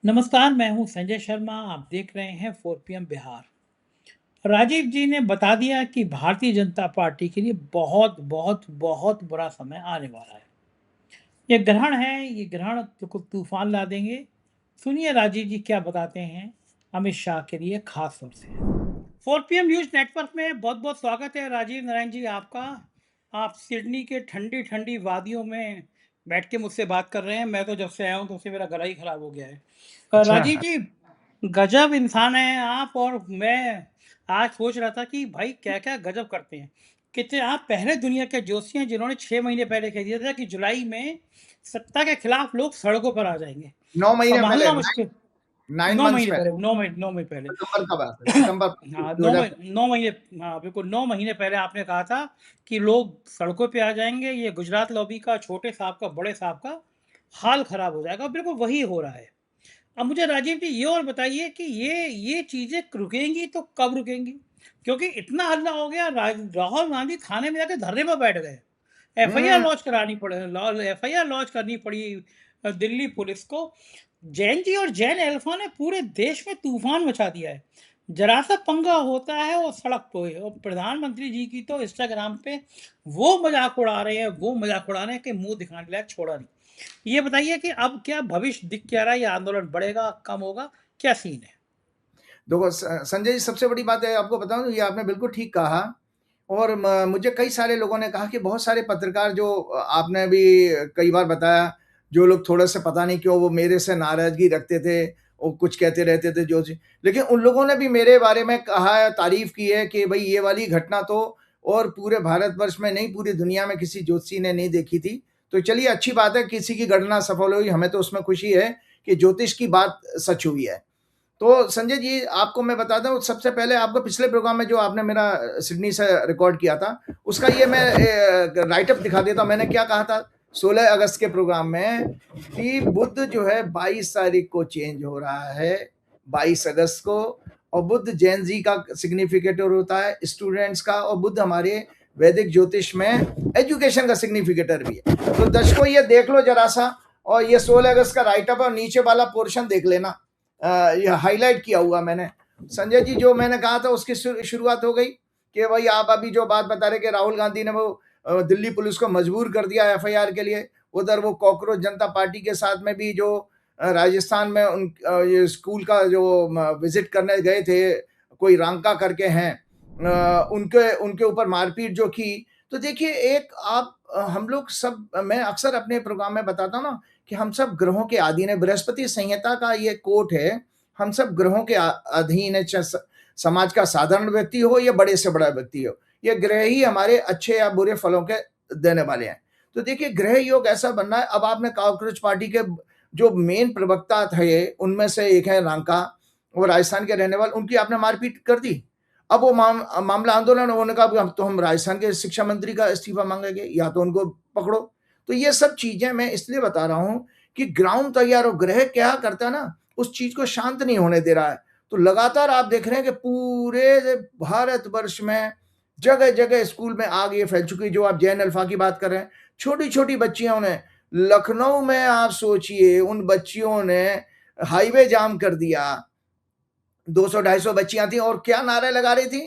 नमस्कार, मैं हूं संजय शर्मा। आप देख रहे हैं 4 PM बिहार। राजीव जी ने बता दिया कि भारतीय जनता पार्टी के लिए बहुत बहुत बहुत बुरा समय आने वाला है। ये ग्रहण है, ये ग्रहण बिल्कुल तूफान ला देंगे। सुनिए राजीव जी क्या बताते हैं अमित शाह के लिए खास तौर से। 4 PM न्यूज नेटवर्क में बहुत बहुत स्वागत है राजीव नारायण जी आपका। आप सिडनी के ठंडी ठंडी वादियों में बैठ के मुझसे बात कर रहे हैं। मैं तो जब से आया हूँ तो से मेरा गला ही खराब हो गया है। अच्छा। राजीव जी, गजब इंसान हैं आप। और मैं आज सोच रहा था कि भाई क्या-क्या गजब करते हैं। कितने आप पहले दुनिया के जोशी हैं जिन्होंने 6 महीने पहले कह दिया था कि जुलाई में सत्ता के खिलाफ लोग सड़कों पर आ जाएँगे। 9 महीने पहले, सँभालना 9 मुश्किल। 9 9 मंथ्स महीने पहले, पहले, 9 महीने पहले। सितंबर का बात है, सितंबर हाँ, 2025। 9 महीने। हाँ, बिल्कुल 9 महीने पहले आपने कहा था कि लोग सड़कों पे आ जाएँगे, ये गुजरात लॉबी का, छोटे साहब का, बड़े साहब का हाल खराब हो जाएगा। बिल्कुल वही हो रहा है। अब मुझे राजीव जी ये और बताइए कि ये चीज़ें रुकेंगी तो कब रुकेंगी? क्योंकि इतना हल्ला हो गया, राहुल गांधी थाने में जाके धरने पर बैठ गए। एफआईआर हुँ, लॉन्च करानी पड़े लॉ एफआईआर लॉन्च करनी पड़ी दिल्ली पुलिस को। जैन जी और जैन अल्फा ने पूरे देश में तूफान मचा दिया है। जरा सा पंगा होता है वो सड़क पे, और प्रधानमंत्री जी की तो इंस्टाग्राम पे वो मजाक उड़ा रहे हैं, वो मजाक उड़ा रहे हैं कि मुंह दिखाने लायक छोड़ा नहीं। ये बताइए कि अब क्या भविष्य दिख क्या रहा है? ये आंदोलन बढ़ेगा, कम होगा? क्या सीन है? देखो संजय जी, सबसे बड़ी बात है आपको बताऊँ, ये आपने बिल्कुल ठीक कहा। और म मुझे कई सारे लोगों ने कहा कि बहुत सारे पत्रकार जो आपने भी कई बार बताया, जो लोग थोड़ा-सा पता नहीं क्यों वो मेरे से नाराज़गी रखते थे, वो कुछ कहते रहते थे जो जी, लेकिन उन लोगों ने भी मेरे बारे में कहा है, तारीफ़ की है कि भई ये वाली घटना तो और पूरे भारतवर्ष में नहीं, पूरी दुनिया में किसी ज्योतिषी ने नहीं देखी थी। तो चलिए, अच्छी बात है, किसी की गणना सफल हुई, हमें तो उसमें खुशी है कि ज्योतिष की बात सच हुई है। तो संजय जी, आपको मैं बताता हूँ, सबसे पहले आपको पिछले प्रोग्राम में जो आपने मेरा सिडनी से रिकॉर्ड किया था, उसका ये मैं राइट अप दिखा देता हूँ। मैंने क्या कहा था 16 अगस्त के प्रोग्राम में कि बुध जो है 22 तारीख को चेंज हो रहा है, 22 अगस्त को। और बुध जैन जी का सिग्निफिकेटर होता है, स्टूडेंट्स का, और बुध हमारे वैदिक ज्योतिष में एजुकेशन का सिग्निफिकेटर भी है। तो दर्शकों, ये देख लो जरा सा, और ये 16 अगस्त का राइट अप, और नीचे वाला पोर्शन देख लेना, ये हाईलाइट किया हुआ मैंने। संजय जी, जो मैंने कहा था उसकी शुरुआत हो गई कि भाई आप अभी जो बात बता रहे कि राहुल गांधी ने वो दिल्ली पुलिस को मजबूर कर दिया एफआईआर के लिए। उधर वो कॉकरोच जनता पार्टी के साथ में भी जो राजस्थान में उन ये स्कूल का जो विजिट करने गए थे, कोई रांका करके हैं, उनके उनके ऊपर मारपीट जो की। तो देखिए, एक आप हम लोग सब, मैं अक्सर अपने प्रोग्राम में बताता हूँ ना कि हम सब ग्रहों के अधीन है। बृहस्पति संहिता का ये कोट है, हम सब ग्रहों के अधीन है, चाहे समाज का साधारण व्यक्ति हो या बड़े से बड़ा व्यक्ति हो, ये ग्रह ही हमारे अच्छे या बुरे फलों के देने वाले हैं। तो देखिए, ग्रह योग ऐसा बनना है। अब आपने कॉकरोच पार्टी के जो मेन प्रवक्ता थे, उनमें से एक है रांका, वो राजस्थान के रहने वाले, उनकी आपने मारपीट कर दी। अब वो मामला आंदोलन, उन्होंने कहा अब तो हम राजस्थान के शिक्षा मंत्री का इस्तीफा मांगेंगे, या तो उनको पकड़ो। तो ये सब चीजें मैं इसलिए बता रहा हूं कि ग्राउंड तैयार हो, ग्रह क्या करता है ना, उस चीज को शांत नहीं होने दे रहा है। तो लगातार आप देख रहे हैं कि पूरे भारतवर्ष में जगह जगह स्कूल में आग ये फैल चुकी है। जो आप जैन अल्फा की बात कर रहे हैं, छोटी छोटी बच्चियों ने, लखनऊ में आप सोचिए, उन बच्चियों ने हाईवे जाम कर दिया। 200-250 बच्चियां थी और क्या नारे लगा रही थी,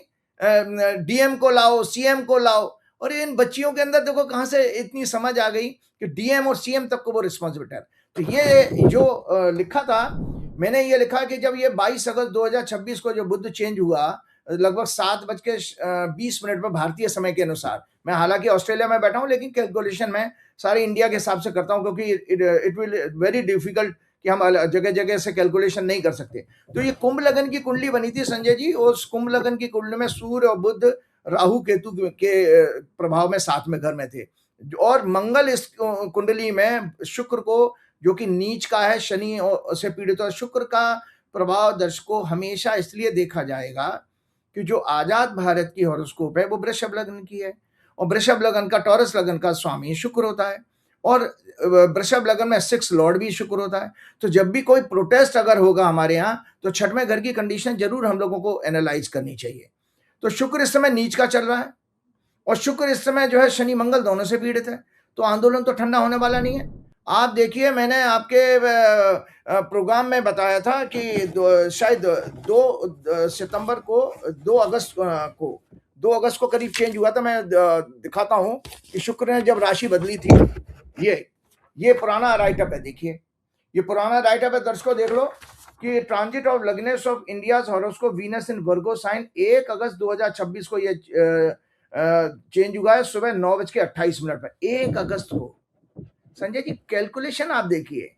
डीएम को लाओ, सीएम को लाओ। और इन बच्चियों के अंदर देखो कहां से इतनी समझ आ गई कि डीएम और सीएम तक को वो रिस्पॉन्सिबिलिटी है। तो ये जो लिखा था, मैंने ये लिखा कि जब ये 22 अगस्त 2026 को जो बुध चेंज हुआ, लगभग 7:20 पर भारतीय समय के अनुसार, मैं हालांकि ऑस्ट्रेलिया में बैठा हूं, लेकिन कैलकुलेशन में सारे इंडिया के हिसाब से करता हूं, क्योंकि इट विल वेरी डिफिकल्ट कि हम जगह जगह से कैलकुलेशन नहीं कर सकते। तो ये कुंभ लगन की कुंडली बनी थी संजय जी, और उस कुंभ लगन की कुंडली में सूर्य और बुध राहु केतु के प्रभाव में साथ में घर में थे। और मंगल इस कुंडली में शुक्र को, जो कि नीच का है, शनि से पीड़ित, और शुक्र का प्रभाव दर्शकों हमेशा इसलिए देखा जाएगा कि जो आजाद भारत की हॉरोस्कोप है वो वृषभ लग्न की है, और वृषभ लग्न का, टॉरस लग्न का स्वामी शुक्र होता है, और वृषभ लग्न में 6 लॉर्ड भी शुक्र होता है। तो जब भी कोई प्रोटेस्ट अगर होगा हमारे यहाँ, तो छठवें घर की कंडीशन जरूर हम लोगों को एनालाइज करनी चाहिए। तो शुक्र इस समय नीच का चल रहा है, और शुक्र इस समय जो है शनि मंगल दोनों से पीड़ित है। तो आंदोलन तो ठंडा होने वाला नहीं है। आप देखिए मैंने आपके प्रोग्राम में बताया था कि शायद 2 सितंबर को 2 अगस्त को करीब चेंज हुआ था। मैं दिखाता हूँ कि शुक्र ने जब राशि बदली थी। ये पुराना राइटअप है, देखिए ये पुराना राइटअप है, दर्शकों देख लो कि ट्रांजिट ऑफ लग्नेस of India's horoscope Venus in Virgo sign 1 अगस्त 2026 को ये चेंज हुआ है सुबह 9:28 पर। 1 अगस्त को संजय जी कैलकुलेशन आप देखिए,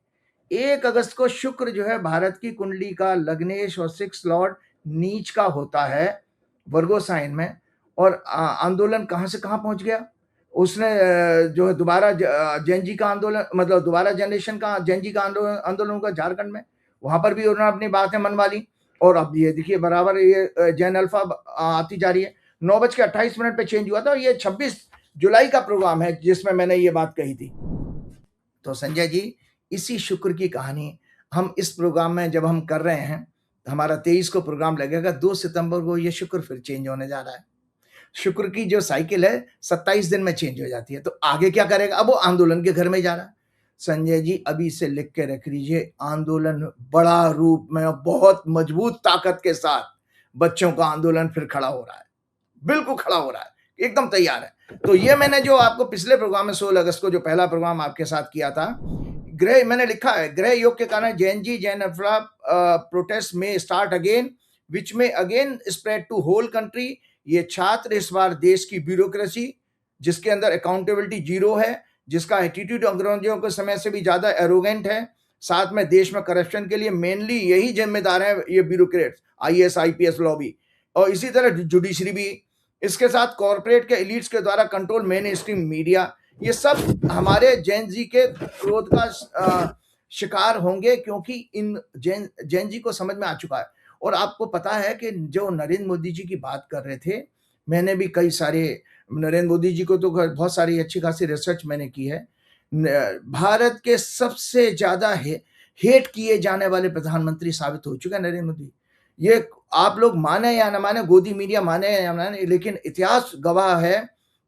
1 अगस्त को शुक्र जो है भारत की कुंडली का लग्नेश और 6 लॉर्ड नीच का होता है वर्गो साइन में, और आंदोलन कहां से कहां पहुंच गया। उसने जो है दोबारा जैन जी का आंदोलन, मतलब दोबारा जनरेशन का जैन जी का आंदोलन हुआ झारखंड में, वहां पर भी उन्होंने अपनी बातें मनवा ली। और अब ये देखिए बराबर ये जैन अल्फा आती जा रही है। 9:28 पे चेंज हुआ था, और ये 26 जुलाई का प्रोग्राम है जिसमें मैंने ये बात कही थी। तो संजय जी इसी शुक्र की कहानी हम इस प्रोग्राम में जब हम कर रहे हैं, हमारा 23 को प्रोग्राम लगेगा, 2 सितंबर को ये शुक्र फिर चेंज होने जा रहा है। शुक्र की जो साइकिल है 27 दिन में चेंज हो जाती है। तो आगे क्या करेगा, अब वो आंदोलन के घर में जा रहा है। संजय जी अभी से लिख के रख लीजिए, आंदोलन बड़ा रूप में बहुत मजबूत ताकत के साथ बच्चों का आंदोलन फिर खड़ा हो रहा है, बिल्कुल खड़ा हो रहा है, एकदम तैयार है। तो ये मैंने जो आपको पिछले प्रोग्राम में 16 अगस्त को जो पहला प्रोग्राम आपके साथ किया था, ग्रह मैंने लिखा है, ग्रह योग के कारण जैन अल्फा प्रोटेस्ट में स्टार्ट अगेन विच में again spread to whole country. ये छात्र इस बार देश की ब्यूरोक्रेसी जिसके अंदर अकाउंटेबिलिटी जीरो है, जिसका एटीट्यूड अंग्रेजों के समय से भी ज्यादा एरोगेंट है, साथ में देश में करप्शन के लिए मेनली यही जिम्मेदार है ये ब्यूरोक्रेट्स, आईएएस आईपीएस लॉबी, और इसी तरह जुडिशरी भी। इसके साथ कॉर्पोरेट के एलिट्स के द्वारा कंट्रोल मेन स्ट्रीम मीडिया, ये सब हमारे जैन जी के क्रोध का शिकार होंगे, क्योंकि इन जैन जी को समझ में आ चुका है। और आपको पता है कि जो नरेंद्र मोदी जी की बात कर रहे थे, मैंने भी कई सारे नरेंद्र मोदी जी को तो बहुत सारी अच्छी खासी रिसर्च मैंने की है। भारत के सबसे ज्यादा हेट किए जाने वाले प्रधानमंत्री साबित हो चुके हैं नरेंद्र मोदी। ये आप लोग माने या ना माने, गोदी मीडिया माने या ना माने, लेकिन इतिहास गवाह है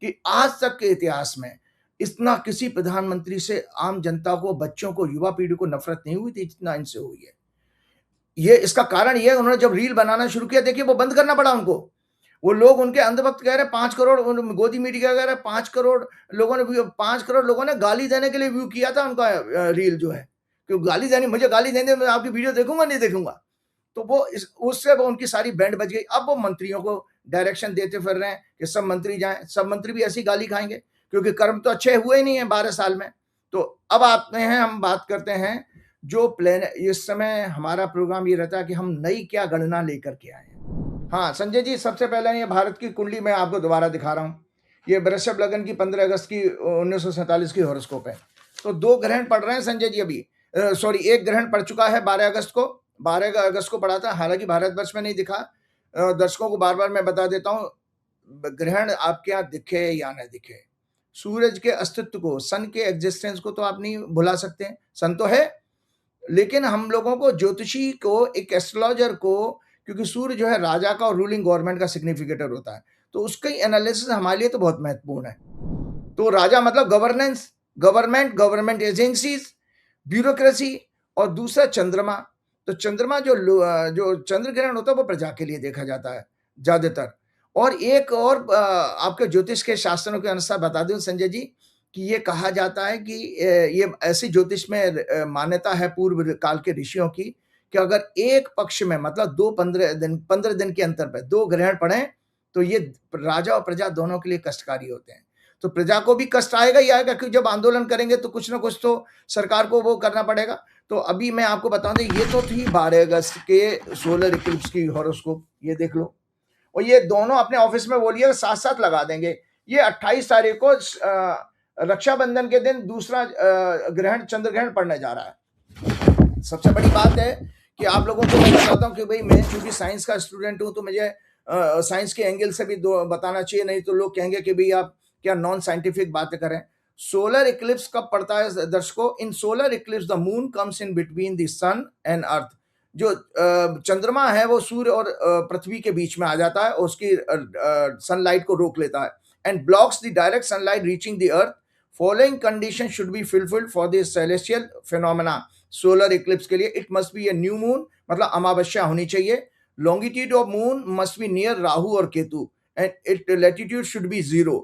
कि आज तक के इतिहास में इतना किसी प्रधानमंत्री से आम जनता को, बच्चों को, युवा पीढ़ी को नफरत नहीं हुई थी जितना इनसे हुई है। ये इसका कारण ये, उन्होंने जब रील बनाना शुरू किया, देखिए वो बंद करना पड़ा उनको। वो लोग उनके अंधभक्त कह रहे 5 करोड़, गोदी मीडिया कह रहे 5 करोड़ लोगों ने 5 करोड़ लोगों ने गाली देने के लिए व्यू किया था उनका रील जो है, क्यों गाली देनी, मुझे गाली देने, मैं आपकी वीडियो देखूंगा नहीं देखूंगा। तो वो उससे वो उनकी सारी बैंड बज गई। अब वो मंत्रियों को डायरेक्शन देते फिर रहे हैं कि सब मंत्री जाएं, सब मंत्री भी ऐसी गाली खाएंगे, क्योंकि कर्म तो अच्छे हुए ही नहीं है 12 साल में। तो अब आते हैं, हम बात करते हैं जो प्लान। इस समय हमारा प्रोग्राम ये रहता है कि हम नई क्या गणना लेकर के आए। हाँ संजय जी, सबसे पहले ये भारत की कुंडली मैं आपको दोबारा दिखा रहा हूँ। ये वृषभ लगन की 15 अगस्त की 1947 की हॉरोस्कोप है। तो 2 ग्रहण पड़ रहे हैं संजय जी अभी, सॉरी 1 ग्रहण पड़ चुका है 12 अगस्त को। 12 अगस्त को पड़ा था, हालांकि भारतवर्ष में नहीं दिखा। दर्शकों को बार बार मैं बता देता हूँ, ग्रहण आपके यहाँ दिखे या न दिखे, सूरज के अस्तित्व को, सन के एग्जिस्टेंस को तो आप नहीं भुला सकते हैं, सन तो है, लेकिन हम लोगों को, ज्योतिषी को, एक एस्ट्रोलॉजर को, क्योंकि सूर्य जो है राजा का और रूलिंग गवर्नमेंट का सिग्निफिकेटर होता है, तो उसका एनालिसिस हमारे लिए तो बहुत महत्वपूर्ण है। तो राजा मतलब governance, government, government agencies, bureaucracy, और दूसरा चंद्रमा। तो चंद्रमा जो चंद्र ग्रहण होता है वो प्रजा के लिए देखा जाता है ज्यादातर। और एक और आपके ज्योतिष के शास्त्रों के अनुसार बता दूं संजय जी, कि ये कहा जाता है कि ये ऐसी ज्योतिष में मान्यता है पूर्व काल के ऋषियों की, कि अगर एक पक्ष में, मतलब 15 दिन के अंतर पर 2 ग्रहण पड़े, तो ये राजा और प्रजा दोनों के लिए कष्टकारी होते हैं। तो प्रजा को भी कष्ट आएगा ही आएगा, क्योंकि जब आंदोलन करेंगे तो कुछ ना कुछ तो सरकार को वो करना पड़ेगा। तो अभी मैं आपको बता दूं, ये तो थी 12 अगस्त के सोलर इक्लिप्स की हॉरोस्कोप, ये देख लो। और ये दोनों अपने ऑफिस में बोलिए साथ साथ लगा देंगे। ये 28 तारीख को रक्षाबंधन के दिन दूसरा ग्रहण, चंद्र ग्रहण पड़ने जा रहा है। सबसे बड़ी बात है कि आप लोगों को मैं बताता हूँ कि भाई मैं चूंकि साइंस का स्टूडेंट हूँ, तो मुझे साइंस के एंगल से भी बताना चाहिए, नहीं तो लोग कहेंगे कि भाई आप क्या नॉन साइंटिफिक बातें करें। सोलर इक्लिप्स कब पड़ता है दर्शकों? In solar eclipse the moon comes in between the sun and earth. जो चंद्रमा है वो सूर्य और पृथ्वी के बीच में आ जाता है और उसकी सनलाइट को रोक लेता है, and blocks the direct sunlight reaching the earth following condition should be fulfilled for this celestial phenomena. Solar eclipse के लिए it must be a new moon, मतलब अमावस्या होनी चाहिए। Longitude of moon must be near Rahu और Ketu and it latitude should be 0।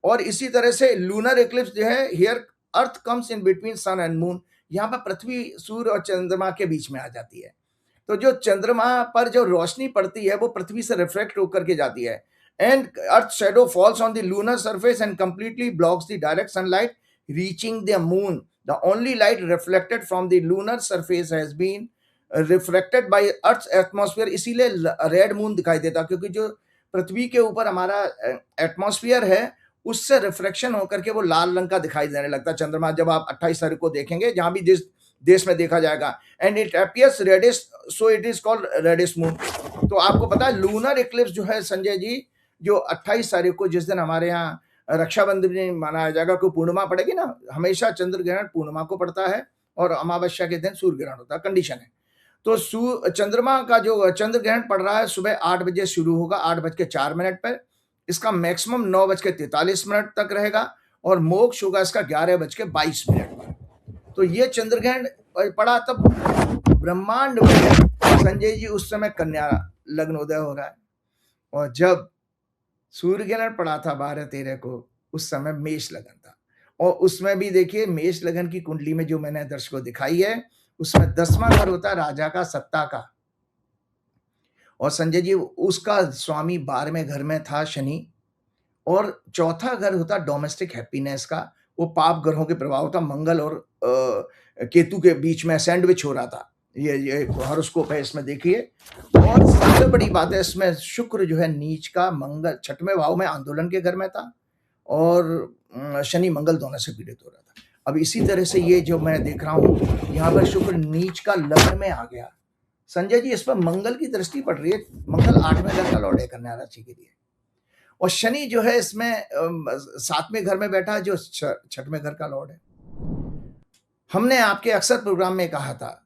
और इसी तरह से लूनर इक्लिप्स जो है, here earth comes in between sun and moon, यहाँ पर पृथ्वी सूर्य और चंद्रमा के बीच में आ जाती है। तो जो चंद्रमा पर जो रोशनी पड़ती है वो पृथ्वी से रिफ्लेक्ट होकर के जाती है, and earth shadow falls on the lunar surface and completely blocks the direct sunlight reaching the moon. The only light reflected from the lunar surface has been reflected by earth atmosphere. इसीलिए red moon दिखाई देता, क्योंकि जो पृथ्वी के ऊपर हमारा atmosphere है उससे रिफ्लेक्शन होकर के वो लाल रंग का दिखाई देने लगता है चंद्रमा, जब आप 28 तारीख को देखेंगे, जहां भी जिस देश में देखा जाएगा। And it appears reddish, so it is called reddish moon. तो आपको पता है लूनर इक्लिप्स जो है संजय जी, जो 28 तारीख को, जिस दिन हमारे यहाँ रक्षाबंधन मनाया जाएगा, कोई पूर्णिमा पड़ेगी ना, हमेशा चंद्र ग्रहण पूर्णिमा को पड़ता है और अमावस्या के दिन सूर्य ग्रहण होता है, कंडीशन है। तो चंद्रमा का जो चंद्र ग्रहण पड़ रहा है सुबह 8 बजे शुरू होगा, 8:04 पर। इसका मैक्सिमम 9:43 तक रहेगा और मोक्ष होगा इसका 11:22 पर। तो ये चंद्र ग्रहण पड़ा तब ब्रह्मांड में संजय जी उस समय कन्या लग्न उदय हो रहा है, और जब सूर्य ग्रहण पड़ा था 12-13 को, उस समय मेष लगन था। और उसमें भी देखिए मेष लगन की कुंडली में जो मैंने दर्शकों दिखाई है, उसमें 10वां घर होता है राजा का, सत्ता का, और संजय जी उसका स्वामी 12वें घर में था शनि, और चौथा घर होता डोमेस्टिक हैप्पीनेस का, वो पाप ग्रहों के प्रभाव था, मंगल और केतु के बीच में सैंडविच हो रहा था। ये हॉरोस्कोप है, इसमें देखिए। और सबसे बड़ी बात है इसमें, शुक्र जो है नीच का, मंगल 6वें भाव में आंदोलन के घर में था, और शनि मंगल दोनों से पीड़ित हो रहा था। अब इसी तरह से ये जो मैं देख रहा हूँ यहाँ पर शुक्र नीच का लग्न में आ गया संजय जी, इस पर मंगल की दृष्टि पड़ रही है। मंगल 8वें घर का लॉर्ड है कन्या राशि के लिए, और शनि जो है इसमें 7वें घर में बैठा है, जो 6वें घर का लॉर्ड है। हमने आपके अक्सर प्रोग्राम में कहा था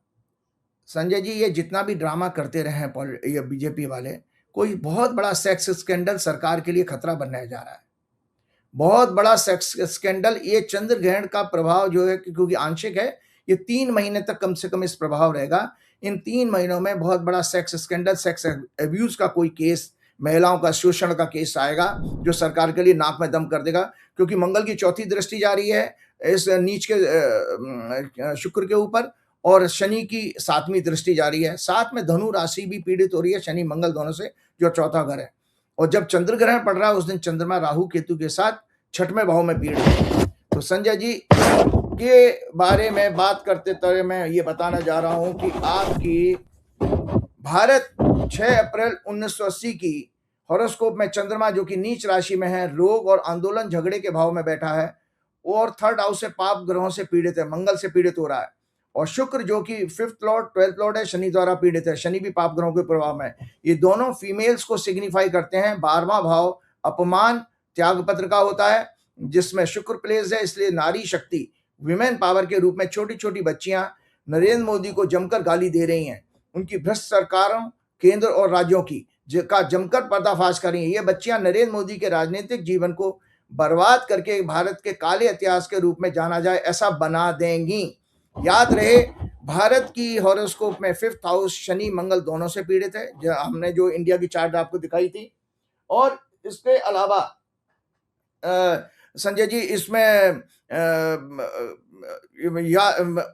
संजय जी, ये जितना भी ड्रामा करते रहे हैं ये बीजेपी वाले, कोई बहुत बड़ा सेक्स स्कैंडल सरकार के लिए खतरा बनने जा रहा है, बहुत बड़ा सेक्स स्कैंडल। ये चंद्र ग्रहण का प्रभाव जो है, क्योंकि आंशिक है, ये 3 महीने तक कम से कम इस प्रभाव रहेगा। इन 3 महीनों में बहुत बड़ा सेक्स स्कैंडल, सेक्स एब्यूज का कोई केस, महिलाओं का शोषण का केस आएगा, जो सरकार के लिए नाक में दम कर देगा, क्योंकि मंगल की चौथी दृष्टि जा रही है इस नीच के शुक्र के ऊपर, और शनि की 7वीं दृष्टि जा रही है। साथ में धनु राशि भी पीड़ित हो रही है शनि मंगल दोनों से, जो चौथा घर है। और जब चंद्र ग्रहण पड़ रहा है उस दिन चंद्रमा राहु केतु के साथ 6वें भाव में पीड़ित है। तो संजय जी के बारे में बात करते तरह मैं ये बताना जा रहा हूं कि आपकी भारत 6 अप्रैल 1980 की हॉरोस्कोप में चंद्रमा जो कि नीच राशि में है, रोग और आंदोलन झगड़े के भाव में बैठा है, और 3rd हाउस से पाप ग्रहों से पीड़ित है, मंगल से पीड़ित हो रहा है। और शुक्र जो कि 5th लॉर्ड 12th लॉर्ड है, शनि द्वारा पीड़ित है, शनि भी पाप ग्रहों के प्रभाव में। ये दोनों फीमेल्स को सिग्निफाई करते हैं। 12वां भाव अपमान त्याग पत्र का होता है, जिसमें शुक्र प्लेस है, इसलिए नारी शक्ति, विमेन पावर के रूप में छोटी छोटी बच्चियां नरेंद्र मोदी को जमकर गाली दे रही हैं। उनकी भ्रष्ट सरकारों, केंद्र और राज्यों की का जमकर पर्दाफाश कर रही हैं। ये बच्चियां नरेंद्र मोदी के राजनीतिक जीवन को बर्बाद करके भारत के काले इतिहास के रूप में जाना जाए ऐसा बना देंगी। याद रहे, भारत की हॉरोस्कोप में 5th हाउस शनि मंगल दोनों से पीड़ित है, जो हमने जो इंडिया की चार्ट आपको दिखाई थी। और इसके अलावा संजय जी इसमें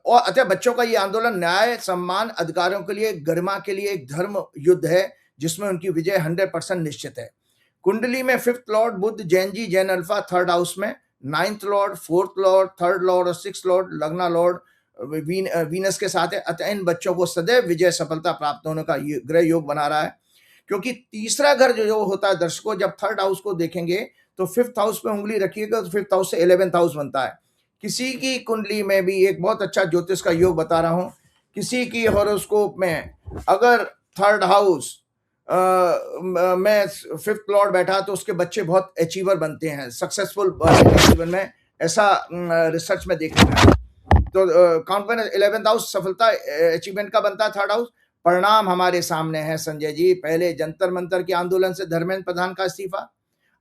और अच्छा, बच्चों का ये आंदोलन न्याय, सम्मान, अधिकारों के लिए, गरिमा के लिए एक धर्म युद्ध है, जिसमें उनकी विजय 100% निश्चित है। कुंडली में 5th लॉर्ड बुध Jain ji, Jain alpha 3rd house में, 9th Lord, 4th Lord, 3rd Lord और 6th लॉर्ड लग्ना लॉर्ड वीनस के साथ है। अतः इन बच्चों को सदैव विजय सफलता प्राप्त होने का ग्रह योग बना रहा है, क्योंकि तीसरा घर जो होता है दर्शकों, जब 3rd हाउस को देखेंगे तो 5th हाउस पे उंगली रखिएगा तो 5th हाउस से 11th हाउस बनता है। किसी की कुंडली में भी एक बहुत अच्छा ज्योतिष का योग बता रहा हूं, किसी की हॉरोस्कोप में अगर 3rd हाउस में 5th लॉर्ड बैठा तो उसके बच्चे बहुत अचीवर बनते हैं, सक्सेसफुल जीवन में, ऐसा रिसर्च में देखने में। तो कॉन्फिडेंस 11th हाउस सफलता अचीवमेंट का बनता है, 3rd हाउस। परिणाम हमारे सामने है संजय जी। पहले जंतर मंतर के आंदोलन से धर्मेंद्र प्रधान का इस्तीफा,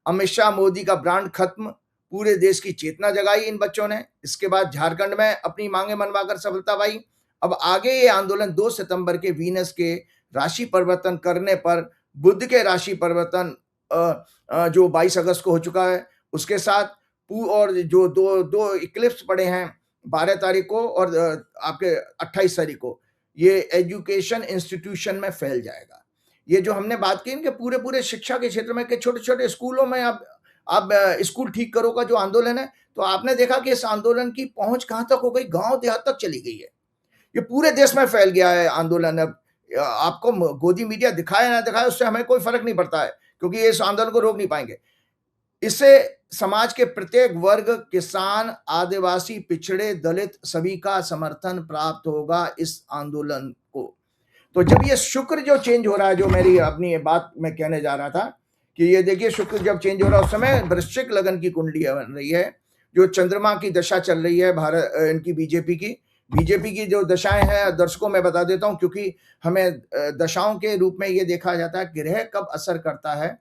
अमित शाह मोदी का ब्रांड खत्म, पूरे देश की चेतना जगाई इन बच्चों ने। इसके बाद झारखंड में अपनी मांगे मनवाकर सफलता पाई। अब आगे ये आंदोलन 2 सितंबर के वीनस के राशि परिवर्तन करने पर बुध के राशि परिवर्तन जो 22 अगस्त को हो चुका है, उसके साथ और जो दो इक्लिप्स पड़े हैं 12 तारीख को और आपके 28 तारीख को, ये एजुकेशन इंस्टीट्यूशन में फैल जाएगा। ये जो हमने बात की कि पूरे शिक्षा के क्षेत्र में, कि छोटे-छोटे स्कूलों में आप स्कूल ठीक करो का जो आंदोलन है, तो आपने देखा कि इस आंदोलन की पहुंच कहां तक हो गई, गांव देहात तक चली गई है। ये पूरे देश में फैल गया है आंदोलन। अब आपको गोदी मीडिया दिखाए ना दिखाए, उससे हमें कोई फर्क नहीं पड़ता है, क्योंकि ये इस आंदोलन को रोक नहीं पाएंगे। इससे समाज के प्रत्येक वर्ग, किसान, आदिवासी, पिछड़े, दलित, सभी का समर्थन प्राप्त होगा इस आंदोलन को। तो जब ये शुक्र जो चेंज हो रहा है, जो मेरी अपनी बात मैं कहने जा रहा था कि ये देखिए शुक्र जब चेंज हो रहा है, उस समय वृश्चिक लगन की कुंडली बन रही है, जो चंद्रमा की दशा चल रही है भारत इनकी बीजेपी की जो दशाएं हैं, दर्शकों में बता देता हूं, क्योंकि हमें दशाओं के रूप में ये देखा जाता है ग्रह कब असर करता है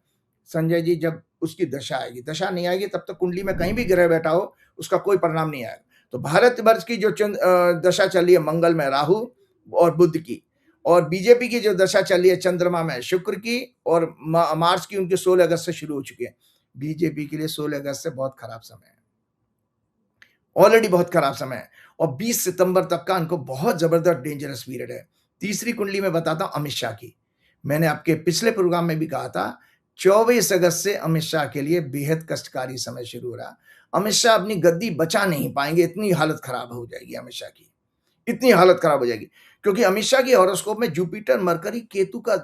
संजय जी, जब उसकी दशा आएगी। दशा नहीं आएगी तब तक कुंडली में कहीं भी ग्रह बैठा हो उसका कोई परिणाम नहीं आएगा। तो भारतवर्ष की जो दशा चल रही है मंगल में राहु और बुध की, और बीजेपी की जो दशा चल रही है चंद्रमा में शुक्र की, और मार्च की उनकी 16 अगस्त से शुरू हो चुकी है। बीजेपी के लिए 16 अगस्त से बहुत खराब समय है, ऑलरेडी बहुत खराब समय है, और 20 सितंबर तक का उनको बहुत जबरदस्त डेंजरस पीरियड है। तीसरी कुंडली में बताता हूं अमित शाह की। मैंने आपके पिछले प्रोग्राम में भी कहा था 24 अगस्त से अमित शाह के लिए बेहद कष्टकारी समय शुरू हो रहा। अमित शाह अपनी गद्दी बचा नहीं पाएंगे, इतनी हालत खराब हो जाएगी अमित शाह की, इतनी हालत खराब हो जाएगी, क्योंकि अमित शाह की हॉरोस्कोप में जुपिटर, मरकरी, केतु का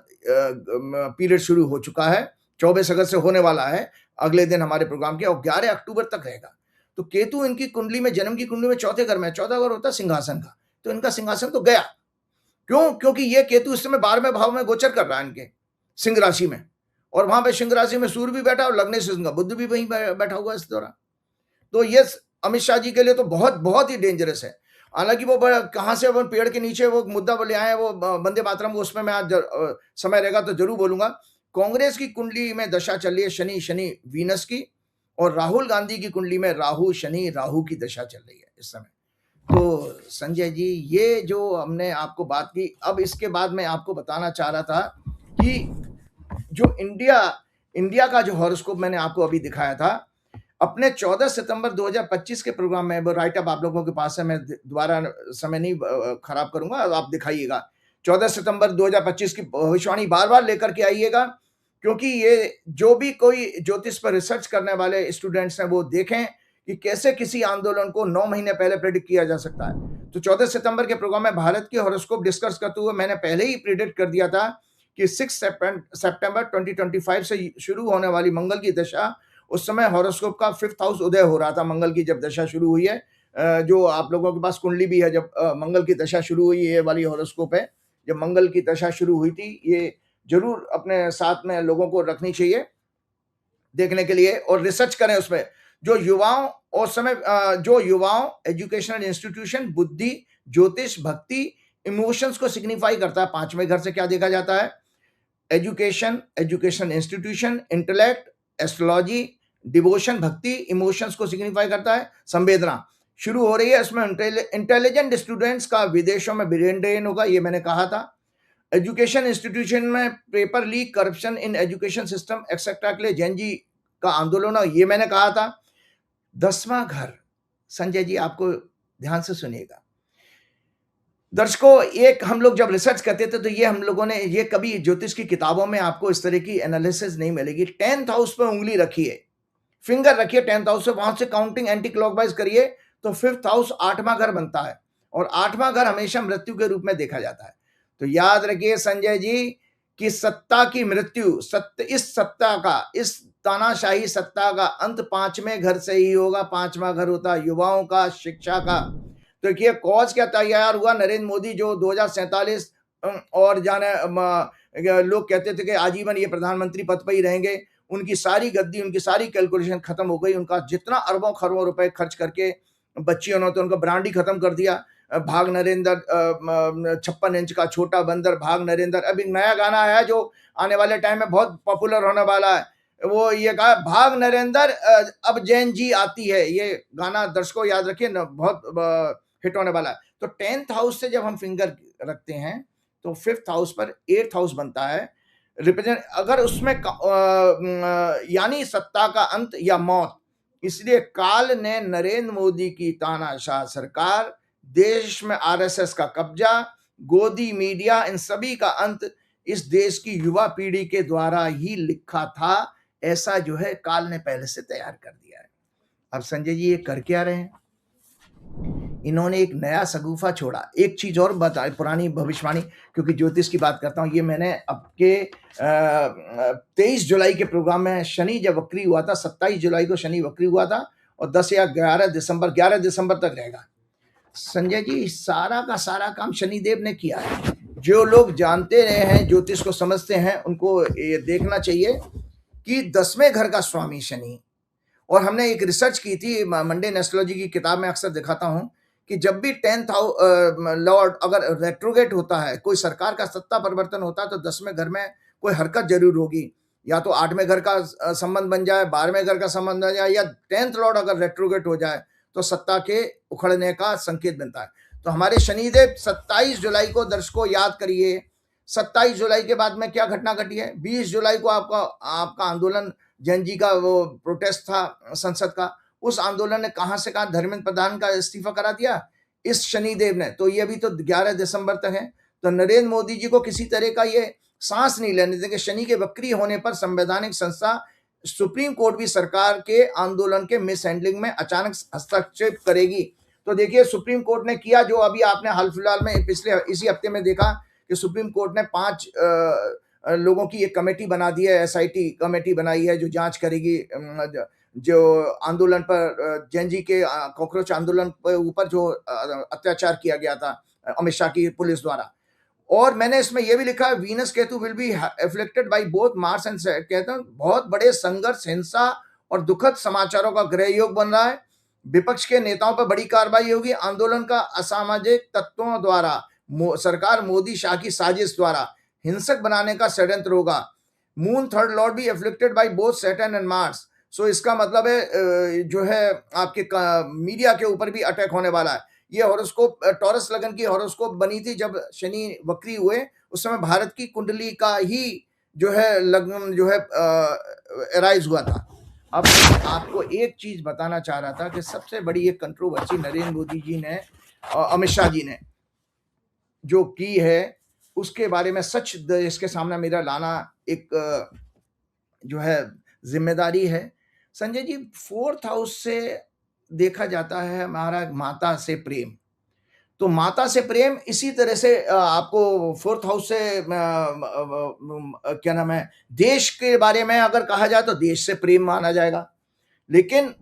पीरियड शुरू हो चुका है। 24 अगस्त से होने वाला है अगले दिन हमारे प्रोग्राम के, और 11 अक्टूबर तक रहेगा। तो केतु इनकी कुंडली में, जन्म की कुंडली में चौथे घर में, चौथा घर होता है सिंहासन का, तो इनका सिंहासन तो गया। क्यों? क्योंकि ये केतु इस समय 12वें भाव में गोचर कर रहा है इनके सिंह राशि में, और वहां पे सिंह राशि में सूर्य भी बैठा और लगने से उनका बुध भी वहीं बैठा हुआ इस दौरान। तो ये अमित शाह जी के लिए तो बहुत बहुत ही डेंजरस है। हालांकि वो कहां से वो पेड़ के नीचे वो मुद्दा ले आए, वो वंदे मातरम, वो उसमें मैं आज समय रहेगा तो जरूर बोलूंगा। कांग्रेस की कुंडली में दशा चल रही है शनि वीनस की, और राहुल गांधी की कुंडली में राहु शनि राहु की दशा चल रही है इस समय। तो संजय जी, ये जो हमने आपको बात की, अब इसके बाद मैं आपको बताना चाह रहा था कि जो इंडिया का जो हॉरोस्कोप मैंने आपको अभी दिखाया था, अपने 14 सितंबर 2025 के प्रोग्राम में, वो राइट अप आप लोगों के पास है, मैं दोबारा समय नहीं खराब करूंगा, आप दिखाइएगा। 14 सितंबर 2025 की भविष्यवाणी बार बार लेकर के आइएगा, क्योंकि ये जो भी कोई ज्योतिष पर रिसर्च करने वाले स्टूडेंट्स हैं वो देखें कि कैसे किसी आंदोलन को 9 महीने पहले प्रेडिक्ट किया जा सकता है। तो 14 सितंबर के प्रोग्राम में भारत के हॉरोस्कोप डिस्कस करते हुए मैंने पहले ही प्रेडिक्ट कर दिया था कि 6 सितंबर 2025 से शुरू होने वाली मंगल की दशा, उस समय हॉरोस्कोप का 5th हाउस उदय हो रहा था मंगल की जब दशा शुरू हुई है। जो आप लोगों के पास कुंडली भी है, जब मंगल की दशा शुरू हुई, ये वाली हॉरोस्कोप है, जब मंगल की दशा शुरू हुई थी, ये जरूर अपने साथ में लोगों को रखनी चाहिए देखने के लिए, और रिसर्च करें उसमें। जो युवाओं और समय जो युवाओं, एजुकेशनल इंस्टीट्यूशन, बुद्धि, ज्योतिष, भक्ति, इमोशंस को सिग्निफाई करता है। 5वें घर से क्या देखा जाता है? Education institution, intellect, astrology, devotion, भक्ति, इमोशंस को सिग्निफाई करता है। संवेदना शुरू हो रही है, इसमें इंटेलिजेंट स्टूडेंट्स का विदेशों में ब्रेन ड्रेन होगा, ये मैंने कहा था। एजुकेशन इंस्टीट्यूशन में paper leak, corruption in education system etcetera के लिए जैन जी का आंदोलन हो, ये मैंने कहा था। 10वां घर, संजय जी आपको ध्यान से सुनिएगा दर्शकों, एक हम लोग जब रिसर्च करते थे तो ये हम लोगों ने, ये कभी ज्योतिष की किताबों में आपको इस तरह की एनालिसिस नहीं मिलेगी। 10th हाउस पे उंगली रखिए, फिंगर रखिए 10th हाउस से, वहां से काउंटिंग एंटी क्लॉकवाइज करिए तो 5th हाउस 8वां घर बनता है, और 8वां घर हमेशा मृत्यु के रूप में देखा जाता है। तो याद रखिए संजय जी कि सत्ता की मृत्यु, इस सत्ता का, इस तानाशाही सत्ता का अंत 5वें घर से ही होगा। 5वां घर होता है युवाओं का, शिक्षा का। तो ये कॉज क्या तैयार हुआ? नरेंद्र मोदी जो 2047 और जाने लोग कहते थे कि आजीवन ये प्रधानमंत्री पद पर ही रहेंगे, उनकी सारी गद्दी, उनकी सारी कैलकुलेशन खत्म हो गई। उनका जितना अरबों खरबों रुपए खर्च करके बच्चियों ने, तो उनका ब्रांड ही खत्म कर दिया। भाग नरेंद्र, 56 इंच का छोटा बंदर, भाग नरेंद्र। अब एक नया गाना आया जो आने वाले टाइम में बहुत पॉपुलर होने वाला है, वो ये कहा, भाग नरेंद्र अब जैन जी आती है। ये गाना दर्शकों याद रखिए न, बहुत हिट होने वाला है। तो 10th हाउस से जब हम फिंगर रखते हैं तो 5th हाउस पर 8th हाउस बनता है रिप्रेजेंट, अगर उसमें यानी सत्ता का अंत या मौत। इसलिए काल ने नरेंद्र मोदी की तानाशाह सरकार, देश में आरएसएस का कब्जा, गोदी मीडिया, इन सभी का अंत इस देश की युवा पीढ़ी के द्वारा ही लिखा था, ऐसा जो है काल ने पहले से तैयार कर दिया है। अब संजय जी ये कर क्या रहे हैं? इन्होंने एक नया सगुफा छोड़ा। एक चीज और बता, पुरानी भविष्यवाणी, क्योंकि ज्योतिष की बात करता हूं, ये मैंने आपके 23 जुलाई के प्रोग्राम में, शनि जब वक्री हुआ था, 27 जुलाई को शनि वक्री हुआ था और 10 या 11 दिसंबर तक रहेगा। संजय जी सारा का सारा काम शनिदेव ने किया है। जो लोग जानते रहे हैं, ज्योतिष को समझते हैं, उनको ये देखना चाहिए कि 10वें घर का स्वामी शनि, और हमने एक रिसर्च की थी मंडे एस्ट्रोलॉजी की किताब में, अक्सर दिखाता हूं कि जब भी 10th लॉर्ड अगर रेट्रोगेट होता है, कोई सरकार का सत्ता परिवर्तन होता है, तो 10वें घर में कोई हरकत जरूर होगी। या तो 8वें घर का संबंध बन जाए, 12वें घर का संबंध बन जाए, या 10th लॉर्ड अगर रेट्रोगेट हो जाए तो सत्ता के उखड़ने का संकेत बनता है। तो हमारे शनिदेव 27 जुलाई को, दर्शकों याद करिए, 27 जुलाई के बाद में क्या घटना घटी है? 20 जुलाई को आपका आंदोलन, जैन जी का वो प्रोटेस्ट था संसद का, उस आंदोलन ने कहां से कहां धर्मेंद्र प्रधान का इस्तीफा करा दिया, इस शनिदेव ने। तो ये अभी तो 11 दिसंबर तक है। तो नरेंद्र मोदी जी को किसी तरह का ये सांस नहीं लेने देंगे। शनि के वक्री होने पर संवैधानिक संस्था सुप्रीम कोर्ट भी सरकार के आंदोलन के मिस हैंडलिंग में अचानक हस्तक्षेप करेगी। तो देखिए सुप्रीम कोर्ट ने किया, जो अभी आपने हाल फिलहाल में पिछले इसी हफ्ते में देखा कि सुप्रीम कोर्ट ने 5 लोगों की एक कमेटी बना दी है, एसआईटी कमेटी बनाई है, जो जांच करेगी जो आंदोलन पर, जैन जी के कॉकरोच आंदोलन पर ऊपर जो अत्याचार किया गया था अमित शाह की पुलिस द्वारा। और मैंने इसमें यह भी लिखा है, Venus Ketu will be afflicted by both Mars and Saturn. कहते हैं बहुत बड़े संघर्ष, हिंसा और दुखद समाचारों का ग्रह योग बन रहा है। विपक्ष के नेताओं पर बड़ी कार्रवाई होगी। आंदोलन का असामाजिक तत्वों द्वारा, सरकार मोदी शाह की साजिश द्वारा हिंसक बनाने का षड्यंत्र होगा। मून थर्ड लॉर्ड भी afflicted by both Saturn and Mars. So इसका मतलब है जो है आपके मीडिया के ऊपर भी अटैक होने वाला है। ये हॉरोस्कोप टॉरस लगन की हॉरोस्कोप बनी थी जब शनि वक्री हुए, उस समय भारत की कुंडली का ही जो है लगन जो है एराइज हुआ था। अब आपको एक चीज बताना चाह रहा था कि सबसे बड़ी एक कंट्रोवर्सी नरेंद्र मोदी जी ने, अमित शाह जी ने जो की है, उसके बारे में सच देश के सामने मेरा लाना एक जो है जिम्मेदारी है। संजय जी 4th हाउस से देखा जाता है हमारा माता से प्रेम। तो माता से प्रेम इसी तरह से आपको 4th हाउस से क्या नाम है, देश के बारे में अगर कहा जाए तो देश से प्रेम माना जाएगा। लेकिन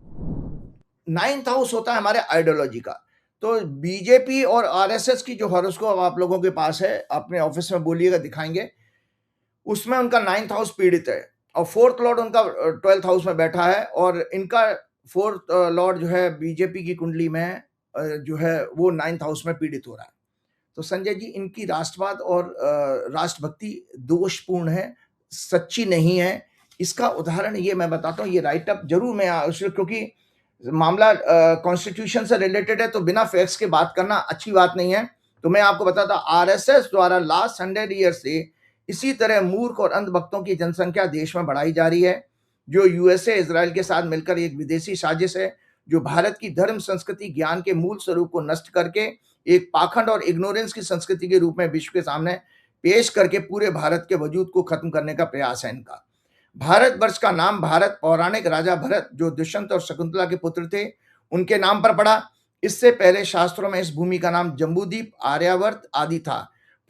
9th हाउस होता है हमारे आइडियोलॉजी का। तो बीजेपी और आरएसएस की जो हॉरोस्कोप आप लोगों के पास है, अपने ऑफिस में बोलिएगा, दिखाएंगे, उसमें उनका 9th हाउस पीड़ित है और 4th लॉर्ड उनका 12th हाउस में बैठा है, और इनका 4th लॉर्ड जो है बीजेपी की कुंडली में जो है वो 9th हाउस में पीड़ित हो रहा है। तो संजय जी इनकी राष्ट्रवाद और राष्ट्रभक्ति दोषपूर्ण है, सच्ची नहीं है। इसका उदाहरण ये मैं बताता हूँ, ये राइटअप जरूर मैं, क्योंकि मामला कॉन्स्टिट्यूशन से रिलेटेड है, तो बिना फैक्ट्स के बात करना अच्छी बात नहीं है। तो मैं आपको बताता, आरएसएस द्वारा लास्ट 100 ईयर से इसी तरह मूर्ख और अंधभक्तों की जनसंख्या देश में बढ़ाई जा रही है, जो यूएसए इजराइल के साथ मिलकर एक विदेशी साजिश है, जो भारत की धर्म संस्कृति ज्ञान के मूल स्वरूप को नष्ट करके एक पाखंड और इग्नोरेंस की संस्कृति के रूप में विश्व के सामने पेश करके पूरे भारत के वजूद को खत्म करने का प्रयास है इनका। भारतवर्ष का नाम भारत पौराणिक राजा भरत, जो दुष्यंत और शकुंतला के पुत्र थे, उनके नाम पर पड़ा। इससे पहले शास्त्रों में इस भूमि का नाम जम्बूद्वीप, आर्यावर्त आदि था।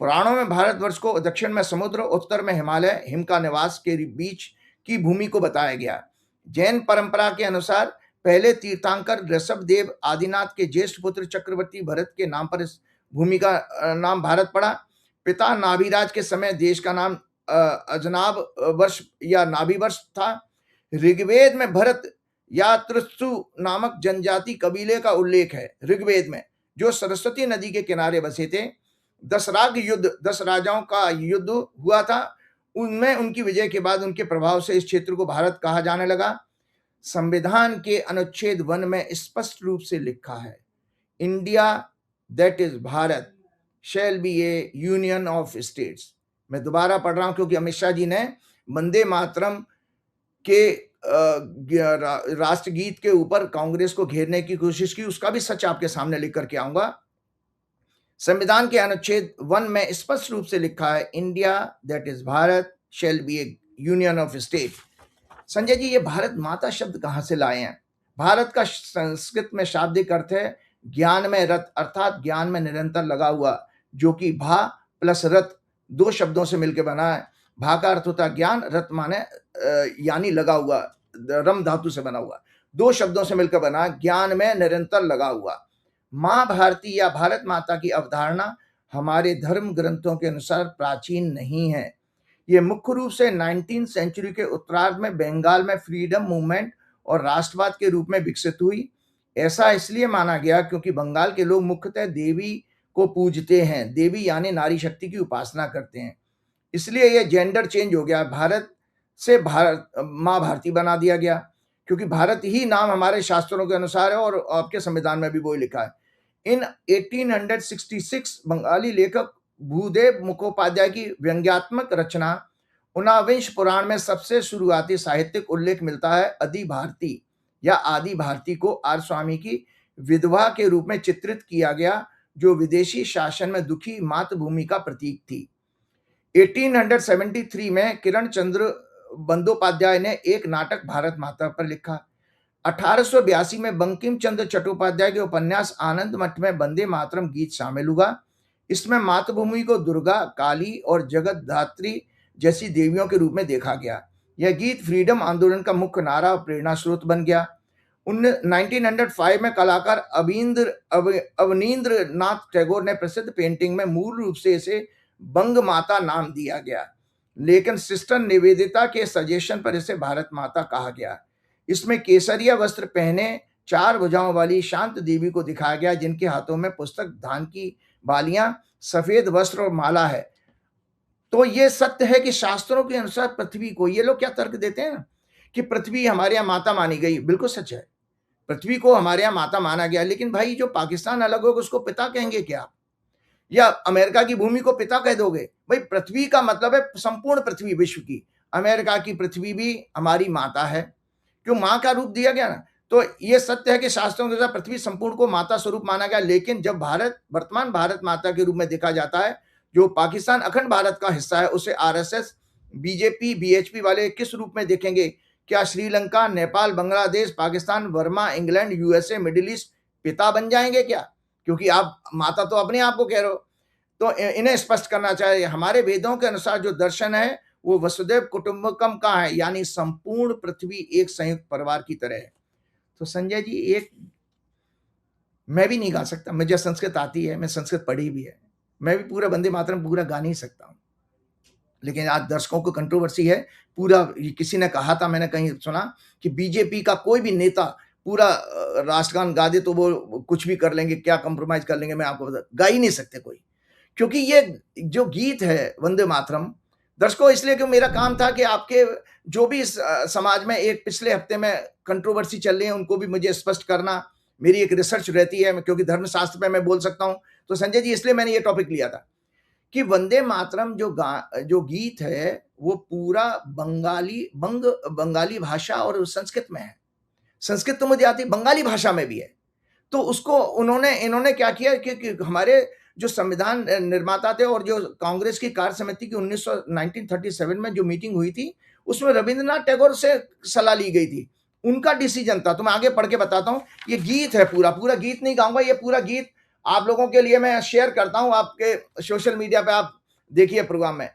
पुराणों में भारतवर्ष को दक्षिण में समुद्र, उत्तर में हिमालय, हिम का निवास के बीच की भूमि को बताया गया। जैन परंपरा के अनुसार पहले तीर्थंकर ऋषभ देव आदिनाथ के ज्येष्ठ पुत्र चक्रवर्ती भरत के नाम पर इस भूमि का नाम भारत पड़ा। पिता नाभिराज के समय देश का नाम अजनाब वर्ष या नाभि वर्ष था। ऋग्वेद में भरत या त्रिस्तु नामक जनजाति कबीले का उल्लेख है ऋग्वेद में, जो सरस्वती नदी के किनारे बसे थे। 10 राग युद्ध, 10 राजाओं का युद्ध हुआ था। उनमें उनकी विजय के बाद उनके प्रभाव से इस क्षेत्र को भारत कहा जाने लगा। संविधान के अनुच्छेद 1 में स्पष्ट रूप से लिखा है, India that is Bharat shall be a union of states. मैं दोबारा पढ़ रहा हूं क्योंकि अमित शाह जी ने वंदे मातरम के राष्ट्रगीत के ऊपर कांग्रेस को घेरने की कोशिश की, उसका भी सच आपके सामने लिख करके आऊंगा। संविधान के अनुच्छेद 1 में स्पष्ट रूप से लिखा है, India that is Bharat shall be a union of state. Sanjay ji, ये भारत माता शब्द कहां से लाए हैं? भारत का संस्कृत में शाब्दिक अर्थ है ज्ञान में रत, अर्थात ज्ञान में निरंतर लगा हुआ, जो कि भा प्लस रत 2 शब्दों से मिलकर बना है। भा का अर्थ होता है ज्ञान, रत माने यानी लगा हुआ, रम धातु से बना हुआ, 2 शब्दों से मिलकर बना, ज्ञान में निरंतर लगा हुआ। माँ भारती या भारत माता की अवधारणा हमारे धर्म ग्रंथों के अनुसार प्राचीन नहीं है। ये मुख्य रूप से 19वीं सेंचुरी के उत्तरार्ध में बंगाल में फ्रीडम मूवमेंट और राष्ट्रवाद के रूप में विकसित हुई। ऐसा इसलिए माना गया क्योंकि बंगाल के लोग मुख्यतः देवी को पूजते हैं, देवी यानी नारी शक्ति की उपासना करते हैं, इसलिए यह जेंडर चेंज हो गया, भारत से भारत माँ भारती बना दिया गया, क्योंकि भारत ही नाम हमारे शास्त्रों के अनुसार है और आपके संविधान में भी वही लिखा है। इन 1866 बंगाली लेखक भूदेव मुखोपाध्याय की व्यंग्यात्मक रचना उनविंश पुराण में सबसे शुरुआती साहित्यिक उल्लेख मिलता है। आदि भारती या आदि भारती को आर्य स्वामी की विधवा के रूप में चित्रित किया गया, जो विदेशी शासन में दुखी मातृभूमि का प्रतीक थी। 1873 में किरण चंद्र बंदोपाध्याय ने एक नाटक भारत माता पर लिखा। 1882 में बंकिम चंद्र चट्टोपाध्याय के उपन्यास आनंद मठ में वंदे मातरम गीत शामिल हुआ। इसमें मातृभूमि को दुर्गा, काली और जगत धात्री जैसी देवियों के रूप में देखा गया। यह गीत फ्रीडम आंदोलन का मुख्य नारा और प्रेरणा स्रोत बन गया। 1905 में कलाकार अवनींद्र नाथ टैगोर ने प्रसिद्ध पेंटिंग में मूल रूप से इसे बंग माता नाम दिया गया, लेकिन सिस्टर निवेदिता के सजेशन पर इसे भारत माता कहा गया। इसमें केसरिया वस्त्र पहने 4 भुजाओं वाली शांत देवी को दिखाया गया, जिनके हाथों में पुस्तक, धान की बालियां, सफेद वस्त्र और माला है। तो ये सत्य है कि शास्त्रों के अनुसार पृथ्वी को, ये लोग क्या तर्क देते हैं कि पृथ्वी हमारे यहाँ माता मानी गई, बिल्कुल सच है, पृथ्वी को हमारे यहाँ माता माना गया, लेकिन भाई जो पाकिस्तान अलग होगा उसको पिता कहेंगे क्या? या अमेरिका की भूमि को पिता कह दोगे? भाई पृथ्वी का मतलब है संपूर्ण पृथ्वी, विश्व की। अमेरिका की पृथ्वी भी हमारी माता है, क्यों? माँ का रूप दिया गया ना। तो ये सत्य है कि शास्त्रों के अनुसार पृथ्वी संपूर्ण को माता स्वरूप माना गया, लेकिन जब भारत वर्तमान भारत माता के रूप में देखा जाता है, जो पाकिस्तान अखंड भारत का हिस्सा है, उसे आरएसएस, बीजेपी, बीएचपी वाले किस रूप में देखेंगे? क्या Sri Lanka, Nepal, Bangladesh, Pakistan, Burma, England, USA, middle east पिता बन जाएंगे क्या? क्योंकि आप माता तो अपने आप को कह रहे हो। तो इन्हें स्पष्ट करना चाहिए। हमारे वेदों के अनुसार जो दर्शन है वो वसुदेव कुटुंबकम का है, यानी संपूर्ण पृथ्वी एक संयुक्त परिवार की तरह है। तो संजय जी, एक मैं भी नहीं गा सकता, मुझे संस्कृत आती है, मैं संस्कृत पढ़ी भी है, मैं भी पूरा वंदे मातरम पूरा गा नहीं सकता हूँ, लेकिन आज दर्शकों को कंट्रोवर्सी है पूरा। किसी ने कहा था, मैंने कहीं सुना कि बीजेपी का कोई भी नेता पूरा राष्ट्रगान गा दे तो वो कुछ भी कर लेंगे, क्या कंप्रोमाइज कर लेंगे। मैं आपको बता, गा ही नहीं सकते कोई, क्योंकि ये जो गीत है वंदे मातरम, दर्शकों इसलिए कि मेरा काम था कि आपके जो भी समाज में एक पिछले हफ्ते में कंट्रोवर्सी चल रही है उनको भी मुझे स्पष्ट करना, मेरी एक रिसर्च रहती है, क्योंकि धर्मशास्त्र पे मैं बोल सकता हूं। तो संजय जी, इसलिए मैंने ये टॉपिक लिया था कि वंदे मातरम जो गीत है वो पूरा बंगाली भाषा और संस्कृत में है। संस्कृत तो मुझे आती, बंगाली भाषा में भी है। तो उसको इन्होंने क्या किया कि हमारे जो संविधान निर्माता थे और जो कांग्रेस की कार्य समिति की 1937 में जो मीटिंग हुई थी, उसमें रविंद्रनाथ टैगोर से सलाह ली गई थी, उनका डिसीजन था। तो मैं आगे पढ़ के बताता हूँ। ये गीत है, पूरा गीत नहीं गाऊंगा, ये पूरा गीत आप लोगों के लिए मैं शेयर करता हूँ, आपके सोशल मीडिया पे आप देखिए प्रोग्राम में।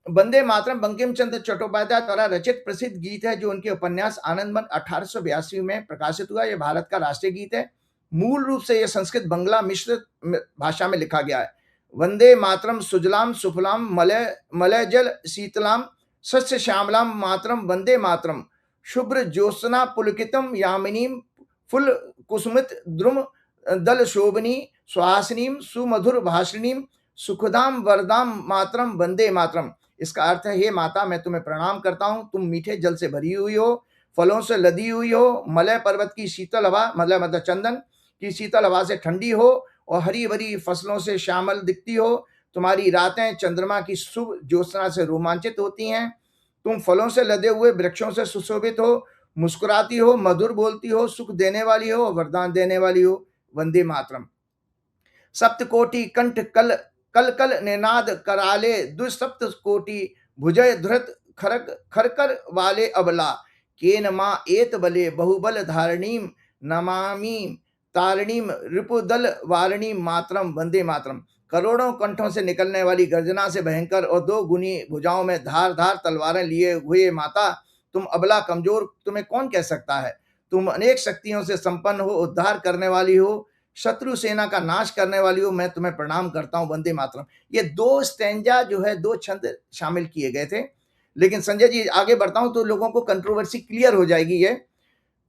वंदे मातरम बंकिम चंद्र चट्टोपाध्याय द्वारा रचित प्रसिद्ध गीत है, जो उनके उपन्यास आनंदवन 1882 में प्रकाशित हुआ। यह भारत का राष्ट्रीय गीत है। मूल रूप से यह संस्कृत बंगला मिश्रित भाषा में लिखा गया है। वंदे मातरम सुजलाम सुफलाम मलय जल शीतलाम सस्य श्यामलाम मातरम वंदे मातरम शुभ्र ज्योत्सना पुलकितम यामिनीम फुल कुसुमित द्रुम दल शोभनी सुहासिनीम सुमधुर भाषिणीम सुखदाम वरदाम मातरम वंदे मातरम। इसका अर्थ है, हे माता मैं तुम्हें प्रणाम करता हूँ, तुम मीठे जल से भरी हुई हो, फलों से लदी हुई हो, मलय पर्वत की शीतल हवा मतलब चंदन की शीतल हवा से ठंडी हो और हरी भरी फसलों से श्यामल दिखती हो। तुम्हारी रातें चंद्रमा की शुभ ज्योत्सना से रोमांचित होती हैं। तुम फलों से लदे हुए वृक्षों से सुशोभित हो, मुस्कुराती हो, मधुर बोलती हो, सुख देने वाली हो, वरदान देने वाली हो। वंदे मातरम। सप्तकोटि कंठ कल कल कल निनाद कराले, दुसप्त कोटि भुजय धृत खरक खरकर वाले अबला, केन माँ एत बले बहुबल धारणीम नमामि तारिणीम रिपुदल वारिणीम मातरम। वंदे मातरम। करोड़ों कंठों से निकलने वाली गर्जना से भयंकर और दो गुनी भुजाओं में धार धार तलवारें लिए हुए माता, तुम अबला कमजोर तुम्हें कौन कह सकता है। तुम अनेक शक्तियों से संपन्न हो, उद्धार करने वाली हो, शत्रु सेना का नाश करने वाली हो, मैं तुम्हें प्रणाम करता हूं। वंदे मातरम। ये दो स्टैंजा जो है, दो छंद शामिल किए गए थे। लेकिन संजय जी आगे बढ़ता हूं तो लोगों को कंट्रोवर्सी क्लियर हो जाएगी ये।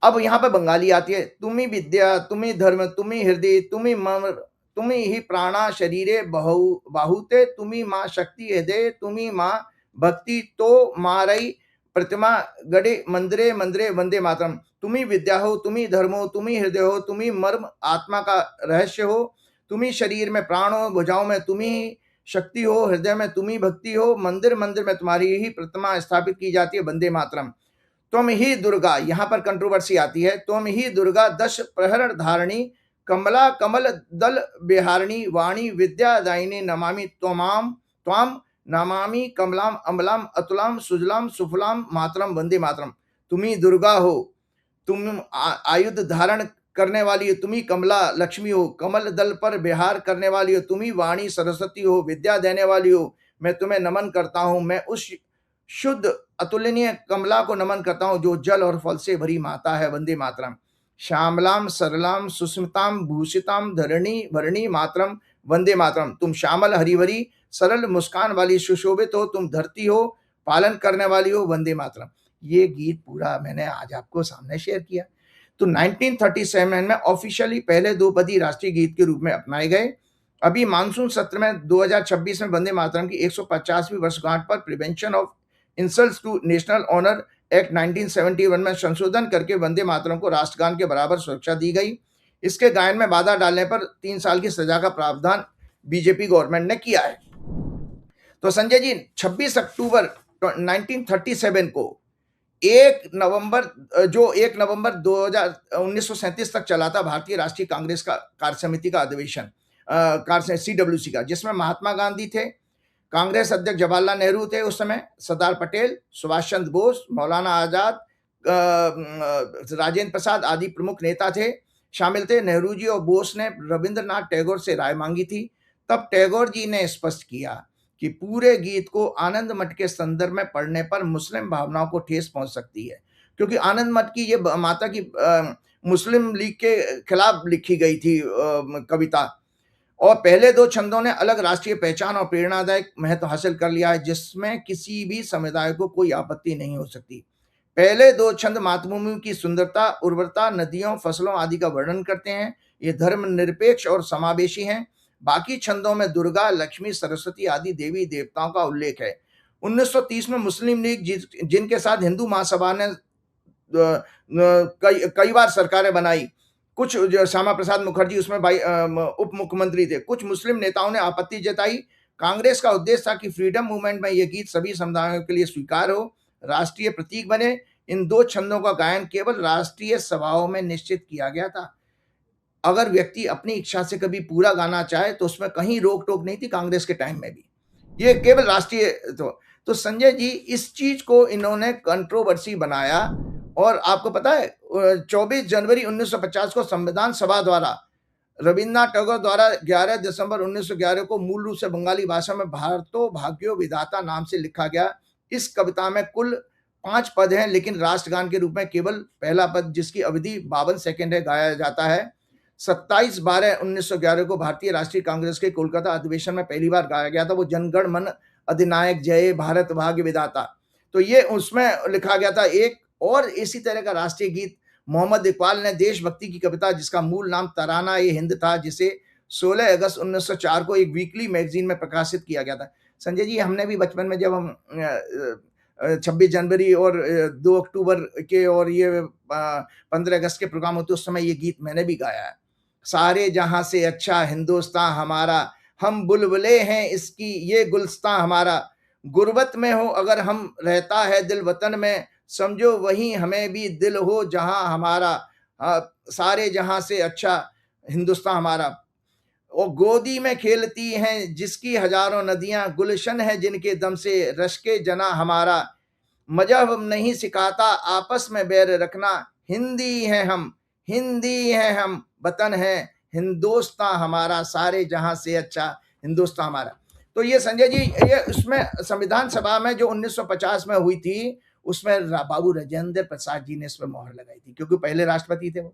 अब यहाँ पे बंगाली आती है, तुम्ही विद्या तुम्ही धर्म तुम्ही हृदय तुम्ही मम तुम्ही ही प्राणा शरीरे बाहुते तुम्ही माँ शक्ति हृदय तुम्ही माँ भक्ति तो मारई प्रतिमा गड़े मंदिरे मंदिरे। वंदे मातरम। तुम्ही विद्या हो, तुम्ही धर्म हो, तुम्ही हृदय हो, तुम्ही मर्म आत्मा का रहस्य हो, तुम्ही शरीर में प्राण हो, भुजाओं में तुम्ही शक्ति हो, हृदय में तुम्ही भक्ति हो, मंदिर मंदिर में तुम्हारी ही प्रतिमा स्थापित की जाती है। वंदे मातरम। तुम ही दुर्गा, यहाँ पर कंट्रोवर्सी आती है, तुम ही दुर्गा दश प्रहरण धारणी कमला कमल दल बिहारणी वाणी विद्या दायिनी नमामि त्वमाम त्वाम नमामि कमलाम अमलाम अतुलाम सुजलाम सुफलाम मातरम। वंदे मातरम। तुम ही दुर्गा हो, तुम आयुध धारण करने वाली हो, तुम ही कमला लक्ष्मी हो, कमल दल पर बिहार करने वाली हो, तुम ही वाणी सरस्वती हो, विद्या देने वाली हो। मैं तुम्हें नमन करता हूं, मैं उस शुद्ध अतुलनीय कमला को नमन करता हूं जो जल और फल से भरी माता है। वंदे मातरम। श्यामलाम सरलाम सुस्मिताम भूषिताम धरणी वरणी मातरम। वंदे मातरम। तुम श्यामल हरिभरी सरल मुस्कान वाली सुशोभित हो, तुम धरती हो, पालन करने वाली हो। वंदे मातरम। ये गीत पूरा मैंने आज आपको सामने शेयर किया। तो 1937 में ऑफिशियली पहले दो पदी राष्ट्रीय गीत के रूप में अपनाए गए। अभी मानसून सत्र में 2026 में वंदे मातरम की 150वीं वर्षगांठ पर prevention of insults to national honour act 1971 में संशोधन करके वंदे मातरम को राष्ट्रगान के बराबर सुरक्षा दी गई। इसके गायन में बाधा डालने पर 3 साल की सजा का प्रावधान बीजेपी गवर्नमेंट ने किया है। तो संजय जी 26 अक्टूबर 1937 को 1 नवंबर 1937 तक चला था भारतीय राष्ट्रीय कांग्रेस का कार्य समिति का अधिवेशन, CWC का, जिसमें महात्मा गांधी थे, कांग्रेस अध्यक्ष जवाहरलाल नेहरू थे उस समय, सरदार पटेल, सुभाष चंद्र बोस, मौलाना आजाद, राजेंद्र प्रसाद आदि प्रमुख नेता थे, शामिल थे। नेहरू जी और बोस ने रविंद्रनाथ टैगोर से राय मांगी थी। तब टैगोर जी ने स्पष्ट किया कि पूरे गीत को आनंद मठ के संदर्भ में पढ़ने पर मुस्लिम भावनाओं को ठेस पहुंच सकती है, क्योंकि आनंद मठ की ये माता की मुस्लिम लीग के खिलाफ लिखी गई थी कविता, और पहले दो छंदों ने अलग राष्ट्रीय पहचान और प्रेरणादायक महत्व हासिल कर लिया है, जिसमें किसी भी समुदाय को कोई आपत्ति नहीं हो सकती। पहले दो छंद मातृभूमि की सुंदरता, उर्वरता, नदियों, फसलों आदि का वर्णन करते हैं। ये धर्म निरपेक्ष और समावेशी हैं। बाकी छंदों में दुर्गा, लक्ष्मी, सरस्वती आदि देवी देवताओं का उल्लेख है। 1930 में मुस्लिम लीग, जिनके साथ हिंदू महासभा ने कई बार सरकारें बनाई, कुछ जो श्यामा प्रसाद मुखर्जी उसमें उप मुख्यमंत्री थे, कुछ मुस्लिम नेताओं ने आपत्ति जताई। कांग्रेस का उद्देश्य था कि फ्रीडम मूवमेंट में यह गीत सभी समुदायों के लिए स्वीकार हो, राष्ट्रीय प्रतीक बने। इन दो छंदों का गायन केवल राष्ट्रीय सभाओं में निश्चित किया गया था। अगर व्यक्ति अपनी इच्छा से कभी पूरा गाना चाहे तो उसमें कहीं रोक टोक नहीं थी, कांग्रेस के टाइम में भी। ये केवल राष्ट्रीय तो संजय जी इस चीज को इन्होंने कंट्रोवर्सी बनाया। और आपको पता है 24 जनवरी 1950 को संविधान सभा द्वारा रविन्द्रनाथ टैगोर द्वारा 11 दिसंबर 1911 को मूल रूप से बंगाली भाषा में भारतो भाग्यो विधाता नाम से लिखा गया। इस कविता में कुल 5 पद हैं, लेकिन राष्ट्रगान के रूप में केवल पहला पद, जिसकी अवधि 52 सेकंड है, गाया जाता है। 27/12/1911 को भारतीय राष्ट्रीय कांग्रेस के कोलकाता अधिवेशन में पहली बार गाया गया था। वो जनगण मन अधिनायक जय भारत भाग्य विधाता, तो ये उसमें लिखा गया था। एक और इसी तरह का राष्ट्रीय गीत मोहम्मद इकबाल ने देशभक्ति की कविता, जिसका मूल नाम तराना ए हिंद था, जिसे 16 अगस्त 1904 को एक वीकली मैगजीन में प्रकाशित किया गया था। संजय जी, हमने भी बचपन में जब हम 26 जनवरी और 2 अक्टूबर के और ये 15 अगस्त के प्रोग्राम होते, उस समय ये गीत मैंने भी गाया है। सारे जहां से अच्छा हिंदुस्तान हमारा, हम बुलबुले हैं इसकी ये गुलस्तां हमारा, गुर्बत में हो अगर हम रहता है दिल वतन में, समझो वहीं हमें भी दिल हो जहां हमारा, सारे जहां से अच्छा हिंदुस्तान हमारा। और गोदी में खेलती हैं जिसकी हजारों नदियां, गुलशन है जिनके दम से रश्क जना हमारा, मजहब नहीं सिखाता आपस में बैर रखना, हिंदी है हम, हिंदी है हम, वतन है हिंदुस्तान हमारा, सारे जहां से अच्छा हिंदुस्तान हमारा। तो ये संजय जी, ये उसमें संविधान सभा में जो 1950 में हुई थी, उसमें बाबू राजेंद्र प्रसाद जी ने इसमें मोहर लगाई थी, क्योंकि पहले राष्ट्रपति थे वो।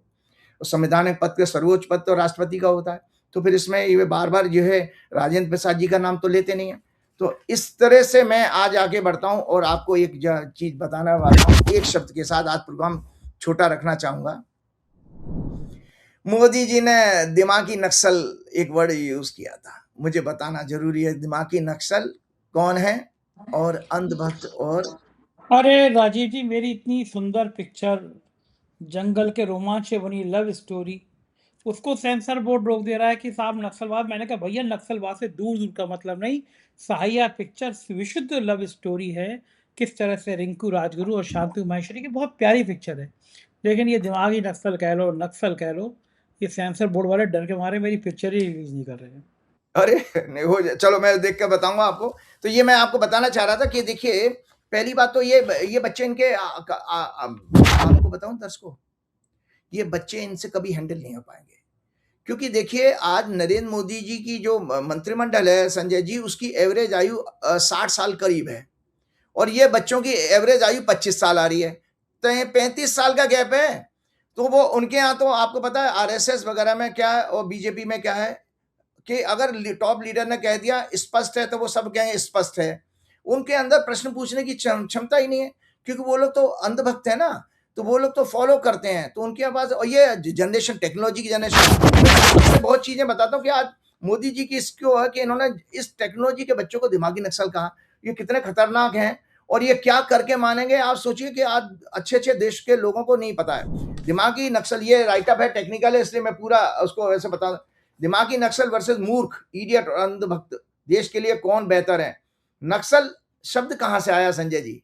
संवैधानिक पद के सर्वोच्च पद तो राष्ट्रपति का होता है, तो फिर इसमें ये बार-बार जो है राजेंद्र प्रसाद जी का नाम तो लेते नहीं है। तो इस तरह से मैं आज आगे बढ़ता हूँ और आपको एक चीज बताने वाला हूँ, एक शब्द के साथ आज प्रोग्राम छोटा रखना चाहूंगा। मोदी जी ने दिमागी नक्सल एक वर्ड यूज किया था, मुझे बताना जरूरी है दिमागी नक्सल कौन है और अंधभक्त और अरे राजीव जी, मेरी इतनी सुंदर पिक्चर जंगल के रोमांच से बनी लव स्टोरी, उसको सेंसर बोर्ड रोक दे रहा है कि साहब नक्सलवाद। मैंने कहा भैया, नक्सलवाद से दूर दूर का मतलब नहीं, सहाया पिक्चर विशुद्ध लव स्टोरी है। किस तरह से रिंकू राजगुरु और शांति माहेश्वरी की बहुत प्यारी पिक्चर है। लेकिन ये दिमागी नक्सल कह लो, नक्सल कह लो, ये सेंसर बोर्ड वाले डर के मारे मेरी पिक्चर ही रिलीज नहीं कर रहे हैं। अरे नहीं हो जाए, चलो मैं देख कर बताऊंगा आपको। तो ये मैं आपको बताना चाह रहा था कि देखिए, पहली बात तो ये बच्चे इनके आपको बताऊं दर्शकों, ये बच्चे इनसे कभी हैंडल नहीं हो पाएंगे, क्योंकि देखिए आज नरेंद्र मोदी जी की जो मंत्रिमंडल है संजय जी, उसकी एवरेज आयु 60 साल करीब है, और ये बच्चों की एवरेज आयु 25 साल आ रही है, तो 35 साल का गैप है। तो वो उनके यहाँ तो आपको पता है आरएसएस वगैरह में क्या है और बीजेपी में क्या है, कि अगर टॉप लीडर ने कह दिया स्पष्ट है, तो वो सब कहें स्पष्ट है। उनके अंदर प्रश्न पूछने की क्षमता ही नहीं है, क्योंकि वो लोग तो अंधभक्त है ना, तो वो लोग तो फॉलो करते हैं। तो उनके पास, और ये जनरेशन, टेक्नोलॉजी की जनरेशन, बहुत चीजें बताता हूँ कि आज मोदी जी की इसको है कि इन्होंने इस टेक्नोलॉजी के बच्चों को दिमागी नक्सल कहा, ये कितने खतरनाक हैं और ये क्या करके मानेंगे। आप सोचिए कि आज अच्छे अच्छे देश के लोगों को नहीं पता है दिमागी नक्सल, ये राइटअप है, टेक्निकल है, इसलिए मैं पूरा उसको वैसे बता। दिमागी नक्सल वर्सेस मूर्ख, इडियट और अंधभक्त, देश के लिए कौन बेहतर है। नक्सल शब्द कहां से आया संजय जी?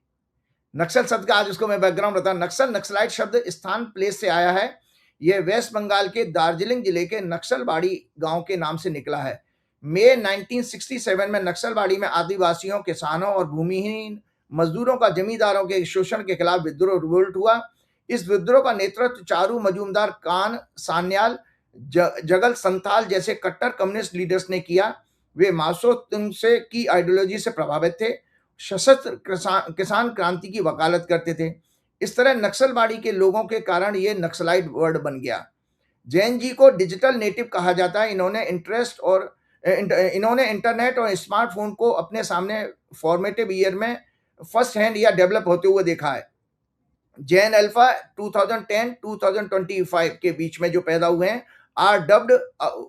नक्सल शब्द का आज उसको मैं बैकग्राउंड बताऊं। नक्सल, नक्सलाइट शब्द स्थान, प्लेस से आया है। यह वेस्ट बंगाल के दार्जिलिंग जिले के नक्सलबाड़ी गांव के नाम से निकला है। मई 1967 में नक्सलबाड़ी में आदिवासियों, किसानों और भूमिहीन मजदूरों का जमींदारों के शोषण के खिलाफ विद्रोह, रिवोल्ट हुआ। इस विद्रोह का नेतृत्व चारू मजूमदार, कान सान्याल, जगल संथाल जैसे कट्टर कम्युनिस्ट लीडर्स ने किया। वे मासो तुंगसे की आइडियोलॉजी से प्रभावित थे, सशस्त्र किसान क्रांति की वकालत करते थे। इस तरह नक्सलबाड़ी के लोगों के कारण ये नक्सलाइट वर्ड बन गया। जैन जी को डिजिटल नेटिव कहा जाता है। इन्होंने इंटरनेट और स्मार्टफोन को अपने सामने फॉर्मेटिव ईयर में फर्स्ट हैंड या डेवलप होते हुए देखा है। जैन अल्फा 2010-2025 के बीच में जो पैदा हुए हैं आर डब्ड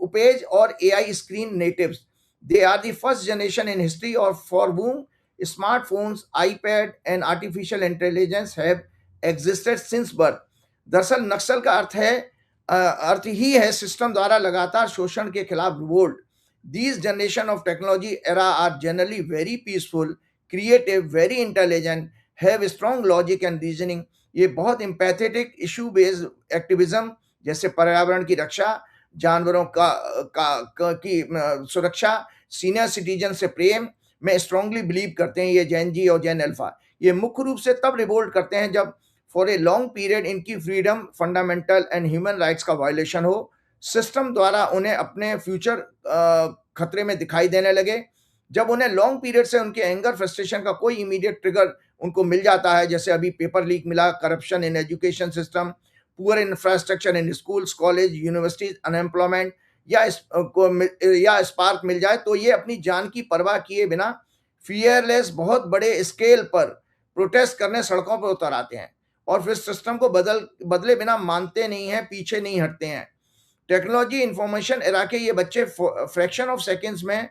उपेज और AI screen natives. They are the first generation in history और for whom smartphones, iPad and artificial intelligence have existed since birth. दरअसल नक्सल का अर्थ ही है सिस्टम द्वारा लगातार शोषण के खिलाफ revolt. These generation of technology era are generally very peaceful, creative, very intelligent, have strong logic and reasoning. ये बहुत इम्पैथेटिक, इशू बेस्ड एक्टिविज्म जैसे पर्यावरण की रक्षा, जानवरों की सुरक्षा, सीनियर सिटीजन से प्रेम में स्ट्रांगली बिलीव करते हैं ये जैन जी और जैन अल्फा। ये मुख्य रूप से तब रिवोल्ट करते हैं जब फॉर ए लॉन्ग पीरियड इनकी freedom, fundamental and human rights का वायलेशन हो, सिस्टम द्वारा उन्हें अपने फ्यूचर खतरे में दिखाई देने लगे। जब उन्हें लॉन्ग पीरियड से उनके एंगर, फ्रस्ट्रेशन का कोई इमीडिएट ट्रिगर उनको मिल जाता है, जैसे अभी पेपर लीक मिला, corruption in education system, poor infrastructure in schools, college, universities, unemployment या स्पार्क मिल जाए, तो ये अपनी जान की परवाह किए बिना फियरलेस बहुत बड़े स्केल पर प्रोटेस्ट करने सड़कों पर उतर आते हैं और फिर सिस्टम को बदले बिना मानते नहीं हैं, पीछे नहीं हटते हैं। टेक्नोलॉजी इंफॉर्मेशन एरा के ये बच्चे फ्रैक्शन ऑफ सेकेंड्स में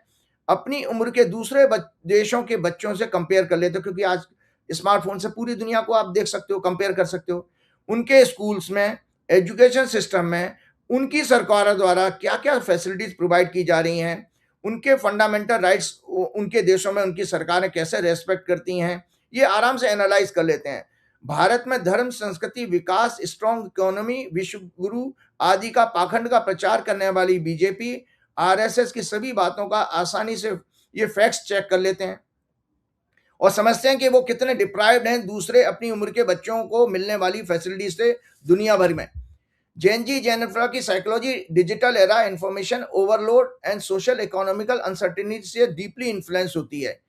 अपनी उम्र के दूसरे देशों के बच्चों से कंपेयर कर लेते हो, क्योंकि आज स्मार्टफोन से पूरी दुनिया को आप देख सकते हो, कंपेयर कर सकते हो। उनके स्कूल्स में, एजुकेशन सिस्टम में उनकी सरकारों द्वारा क्या-क्या फैसिलिटीज़ प्रोवाइड की जा रही हैं, उनके फंडामेंटल राइट्स उनके देशों में उनकी सरकारें कैसे रिस्पेक्ट करती हैं, ये आराम से एनालाइज़ कर लेते हैं। भारत में धर्म, संस्कृति, विकास, स्ट्रॉन्ग इकोनॉमी, विश्व गुरु आदि का पाखंड का प्रचार करने वाली बीजेपी, आरएसएस की सभी बातों का आसानी से ये फैक्ट्स चेक कर लेते हैं और समझते हैं कि वो कितने डिप्राइव्ड हैं दूसरे अपनी उम्र के बच्चों को मिलने वाली फैसिलिटी से दुनिया भर में। जेन जी जेन अल्फा की psychology digital era, information overload and social economical uncertainty से डीपली इन्फ्लुएंस होती है।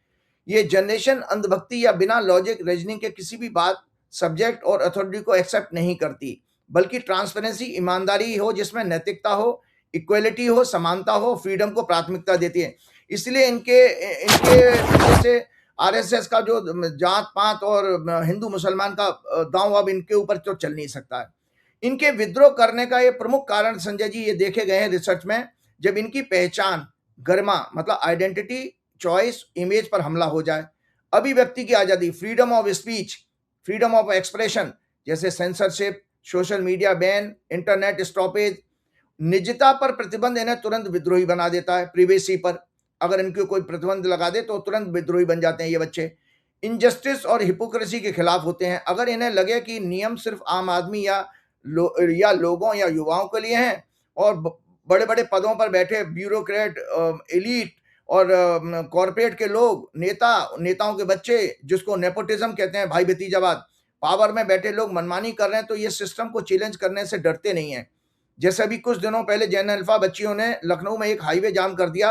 ये जनरेशन अंधभक्ति या बिना लॉजिक रीजनिंग के किसी भी बात, सब्जेक्ट और अथॉरिटी को एक्सेप्ट नहीं करती, बल्कि ट्रांसपेरेंसी, ईमानदारी हो जिसमें नैतिकता हो, इक्वलिटी हो, समानता हो, फ्रीडम को प्राथमिकता देती है। इसलिए इनके इनके वजह से आरएसएस का जो जात-पात और हिंदू मुसलमान का दांव अब इनके ऊपर तो चल नहीं सकता है। इनके विद्रोह करने का ये प्रमुख कारण संजय जी ये देखे गए हैं रिसर्च में, जब इनकी पहचान, गरिमा मतलब आइडेंटिटी, चॉइस, इमेज पर हमला हो जाए। अभिव्यक्ति की आज़ादी, freedom of speech, freedom of expression जैसे censorship, social media ban, internet stoppage, निजता पर प्रतिबंध इन्हें तुरंत विद्रोही बना देता है। प्रिवेसी पर अगर इनके कोई प्रतिबंध लगा दे तो तुरंत विद्रोही बन जाते हैं ये बच्चे। इनजस्टिस और हिपोक्रेसी के खिलाफ होते हैं। अगर इन्हें लगे कि नियम सिर्फ आम आदमी या लोगों या युवाओं के लिए हैं और बड़े-बड़े पदों पर बैठे ब्यूरोक्रेट, एलीट और कॉर्पोरेट के लोग, नेताओं के बच्चे जिसको नेपोटिज्म कहते हैं, भाई भतीजावाद, पावर में बैठे लोग मनमानी कर रहे हैं तो ये सिस्टम को चैलेंज करने से डरते नहीं हैं। जैसे अभी कुछ दिनों पहले जेन अल्फा बच्चियों ने लखनऊ में एक हाईवे जाम कर दिया,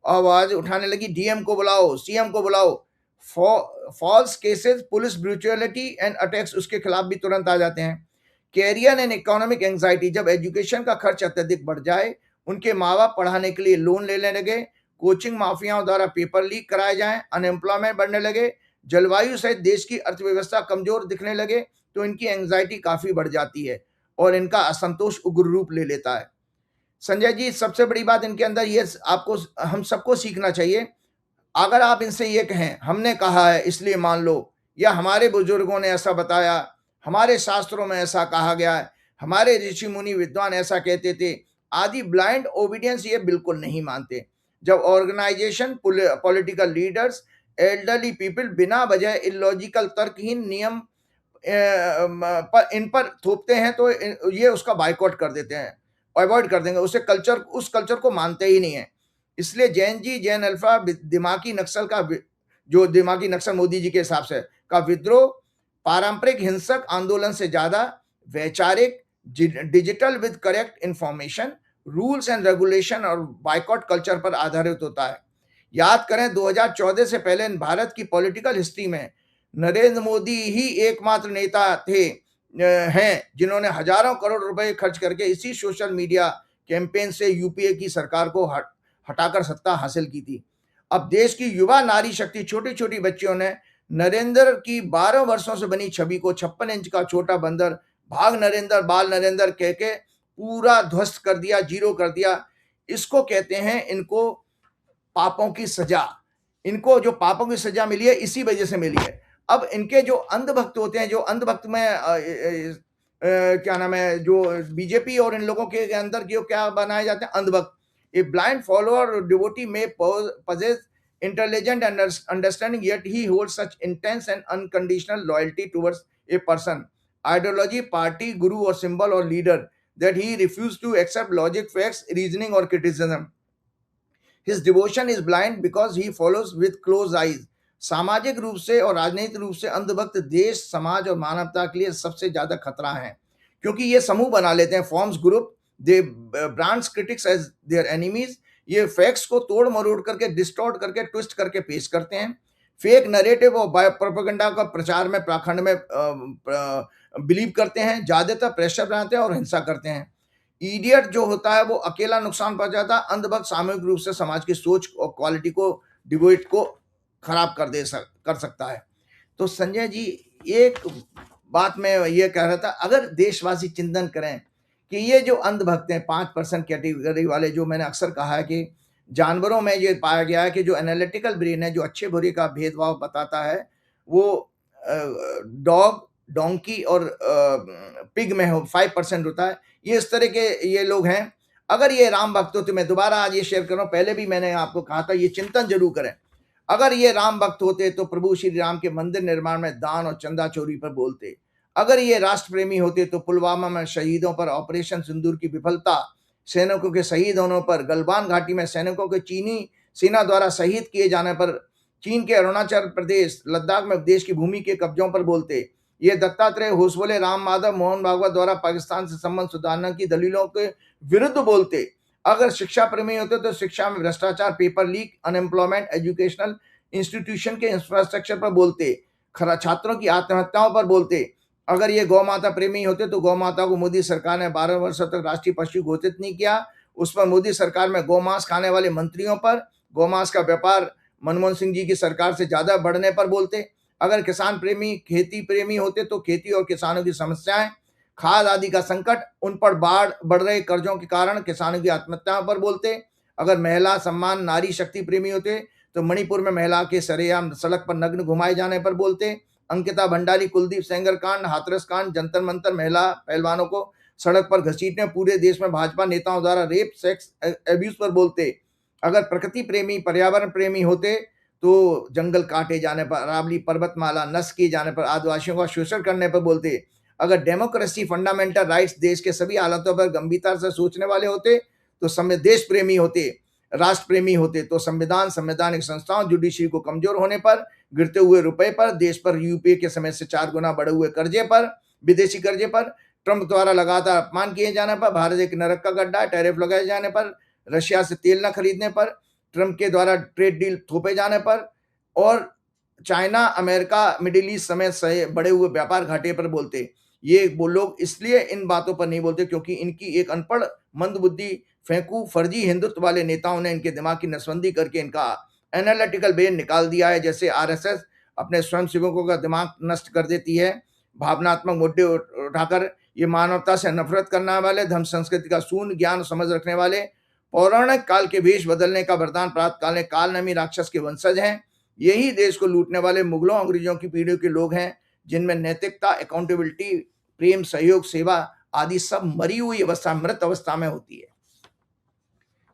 आवाज उठाने लगी डीएम को बुलाओ, सीएम को बुलाओ। False cases, police brutality and attacks उसके खिलाफ भी तुरंत आ जाते हैं। कैरियर एंड इकोनॉमिक एंजाइटी, जब एजुकेशन का खर्च अत्यधिक बढ़ जाए, उनके माँ बाप पढ़ाने के लिए लोन लेने लगे, कोचिंग माफियाओं द्वारा पेपर लीक कराए जाएं, अनएम्प्लॉयमेंट बढ़ने लगे, जलवायु सहित देश की अर्थव्यवस्था कमजोर दिखने लगे, तो इनकी एंजाइटी काफी बढ़ जाती है और इनका असंतोष उग्र रूप ले लेता है। संजय जी, सबसे बड़ी बात इनके अंदर ये आपको हम सबको सीखना चाहिए। अगर आप इनसे ये कहें हमने कहा है इसलिए मान लो, या हमारे बुजुर्गों ने ऐसा बताया, हमारे शास्त्रों में ऐसा कहा गया है, हमारे ऋषि मुनि विद्वान ऐसा कहते थे, आदि ब्लाइंड ओबीडियंस ये बिल्कुल नहीं मानते। जब organisation, political leaders, elderly people बिना वजह इलॉजिकल तर्कहीन नियम पर इन पर थोपते हैं तो ये उसका बायकॉट कर देते हैं, अवॉइड कर देंगे, उस कल्चर को मानते ही नहीं है। इसलिए जैन जी जेन अल्फा दिमागी नक्सल का जो दिमागी नक्सल मोदी जी के हिसाब से का विद्रोह पारंपरिक हिंसक आंदोलन से ज्यादा वैचारिक, digital with correct information, rules and regulation और बायकॉट कल्चर पर आधारित होता है। याद करें 2014 से पहले भारत की पॉलिटिकल हिस्ट्री में नरेंद्र मोदी ही एकमात्र नेता हैं जिन्होंने हजारों करोड़ रुपए खर्च करके इसी सोशल मीडिया कैंपेन से यूपीए की सरकार को हटाकर सत्ता हासिल की थी। अब देश की युवा नारी शक्ति, छोटी छोटी बच्चियों ने नरेंद्र की 12 वर्षों से बनी छवि को 56 इंच का छोटा बंदर, भाग नरेंद्र, बाल नरेंद्र कह के पूरा ध्वस्त कर दिया, जीरो कर दिया। इसको कहते हैं, इनको पापों की सजा, इनको जो पापों की सजा मिली है इसी वजह से मिली है। अब इनके जो अंधभक्त होते हैं, जो अंधभक्त में क्या नाम है, जो बीजेपी और इन लोगों के अंदर जो क्या बनाए जाते हैं अंधभक्त, ए ब्लाइंड फॉलोअर डिवोटी में possess intelligent understanding, yet he holds such intense and unconditional loyalty towards a person, ideology, party, guru or symbol or leader that he refused to accept logic, facts, reasoning or criticism. His devotion is blind because he follows with closed eyes. सामाजिक रूप से और राजनीतिक रूप से अंधभक्त देश, समाज और मानवता के लिए सबसे ज्यादा खतरा है, क्योंकि ये समूह बना लेते हैं, forms group, they brands critics as their enemies. ये फैक्ट्स को तोड़ मरोड़ करके, डिस्टॉर्ट करके, ट्विस्ट करके पेश करते हैं। फेक नैरेटिव और बायो प्रोपेगेंडा का प्रचार में, पाखंड में बिलीव करते हैं, ज्यादातर प्रेशर बनाते हैं और हिंसा करते हैं। इडियट जो होता है वो अकेला नुकसान पहुंचाता है, अंधभक्त सामूहिक रूप से समाज की सोच और क्वालिटी को, डिबेट को खराब कर सकता है। तो संजय जी, एक बात मैं ये कह रहा था, अगर देशवासी चिंतन करें कि ये जो अंधभक्त हैं 5% कैटेगरी वाले, जो मैंने अक्सर कहा है कि जानवरों में ये पाया गया है कि जो एनालिटिकल ब्रेन है, जो अच्छे बुरे का भेदभाव बताता है, वो डॉग, डोंकी और पिग में हो 5% होता है। ये इस तरह के ये लोग हैं। अगर ये राम भक्त होते, मैं दोबारा आज ये शेयर कर रहा हूँ, पहले भी मैंने आपको कहा था, ये चिंतन जरूर करें। अगर ये राम भक्त होते तो प्रभु श्री राम के मंदिर निर्माण में दान और चंदा चोरी पर बोलते। अगर ये राष्ट्र प्रेमी होते तो पुलवामा में शहीदों पर ऑपरेशन सिंदूर की विफलता, सैनिकों के शहीद होने पर, गलवान घाटी में सैनिकों के चीनी सेना द्वारा शहीद किए जाने पर, चीन के अरुणाचल प्रदेश, लद्दाख में देश की भूमि के कब्जों पर बोलते। ये दत्तात्रेय होसबोले राम माधव मोहन भागवत द्वारा पाकिस्तान से संबंध सुधारने की दलीलों के विरुद्ध बोलते। अगर शिक्षा प्रेमी होते तो शिक्षा में भ्रष्टाचार, paper leak, unemployment, educational institution के इंफ्रास्ट्रक्चर पर बोलते। छात्रों की आत्महत्याओं पर बोलते। अगर ये गौ माता प्रेमी होते तो गौ माता को मोदी सरकार ने 12 वर्षों तक राष्ट्रीय पशु घोषित नहीं किया, उस पर मोदी सरकार में गौमांस खाने वाले मंत्रियों पर, गौमांस का व्यापार मनमोहन सिंह जी की सरकार से ज्यादा बढ़ने पर बोलते। अगर किसान प्रेमी, खेती प्रेमी होते तो खेती और किसानों की समस्याएं, खाद आदि का संकट, उन पर बढ़ रहे कर्जों के कारण किसानों की आत्महत्याओं पर बोलते। अगर महिला सम्मान, नारी शक्ति प्रेमी होते तो मणिपुर में महिला के सरेआम सड़क पर नग्न घुमाए जाने पर बोलते। अंकिता भंडारी, कुलदीप सेंगर कांड, हाथरस कांड, जंतर मंतर महिला पहलवानों को सड़क पर घसीटने, पूरे देश में भाजपा नेताओं द्वारा रेप, सेक्स एब्यूज पर बोलते। अगर प्रकृति प्रेमी, पर्यावरण प्रेमी होते तो जंगल काटे जाने पर, अरावली पर्वतमाला नष्ट किए जाने पर, आदिवासियों का शोषण करने पर बोलते। अगर डेमोक्रेसी, फंडामेंटल राइट्स, देश के सभी हालातों पर गंभीरता से सोचने वाले होते तो देश प्रेमी होते, राष्ट्र प्रेमी होते तो संविधान, संवैधानिक संस्थाओं, जुडिशरी को कमजोर होने पर, गिरते हुए रुपए पर, देश पर यूपीए के समय से 4 गुना बढ़े हुए कर्जे पर, विदेशी कर्जे पर, ट्रंप द्वारा लगातार अपमान किए जाने पर, भारत एक नरक का गड्ढा, टैरिफ लगाए जाने पर, रशिया से तेल न खरीदने पर, ट्रंप के द्वारा ट्रेड डील थोपे जाने पर, और चाइना, अमेरिका, मिडिल ईस्ट समेत से बड़े हुए व्यापार घाटे पर बोलते। ये वो लोग इसलिए इन बातों पर नहीं बोलते क्योंकि इनकी एक अनपढ़, मंदबुद्धि, फेंकू, फर्जी हिंदुत्व वाले नेताओं ने इनके दिमाग की नसबंदी करके इनका एनालिटिकल ब्रेन निकाल दिया है। जैसे आरएसएस अपने स्वयंसेवकों का दिमाग नष्ट कर देती है, भावनात्मक मुद्दे उठाकर ये मानवता से नफरत करने वाले, धर्म संस्कृति का शून्य ज्ञान समझ रखने वाले, पौराणिक काल के वेश बदलने का वरदान प्राप्त काल कालनेमी राक्षस के वंशज हैं। यही देश को लूटने वाले मुगलों, अंग्रेजों की पीढ़ियों के लोग हैं, जिनमें नैतिकता, अकाउंटेबिलिटी, प्रेम, सहयोग, सेवा आदि सब मरी हुई अवस्था, मृत अवस्था में होती है।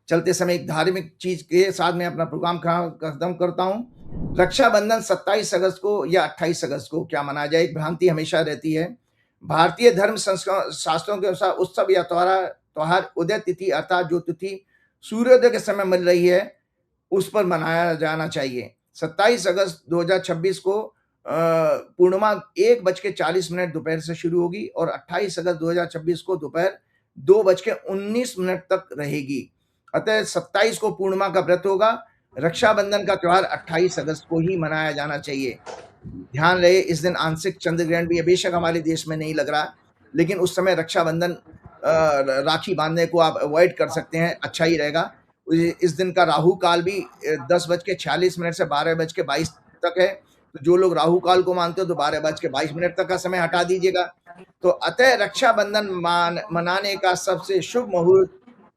चलते समय एक धार्मिक चीज के साथ मैं अपना प्रोग्राम खत्म करता हूं। रक्षाबंधन 27 अगस्त को या 28 अगस्त को क्या मनाया जाए, एक भ्रांति हमेशा रहती है। भारतीय धर्म शास्त्रों के अनुसार उत्सव या त्योहार उदय तिथि अर्थात जो तिथि सूर्योदय के समय मिल रही है उस पर मनाया जाना चाहिए। 27 अगस्त 2026 को पूर्णिमा 1:40 दोपहर से शुरू होगी और 28 अगस्त 2026 को दोपहर 2:19 तक रहेगी। अतः 27 को पूर्णिमा का व्रत होगा। रक्षाबंधन का त्योहार 28 अगस्त को ही मनाया जाना चाहिए। ध्यान रहे इस दिन आंशिक चंद्र ग्रहण भी है, बेशक हमारे देश में नहीं लग रहा, लेकिन उस समय रक्षाबंधन राखी बांधने को आप अवॉइड कर सकते हैं, अच्छा ही रहेगा। इस दिन का राहु काल भी 10:46 से 12:22 तक है। तो जो लोग राहु काल को मानते हो तो 12:22 तक का समय हटा दीजिएगा। तो अतः रक्षाबंधन मनाने का सबसे शुभ मुहूर्त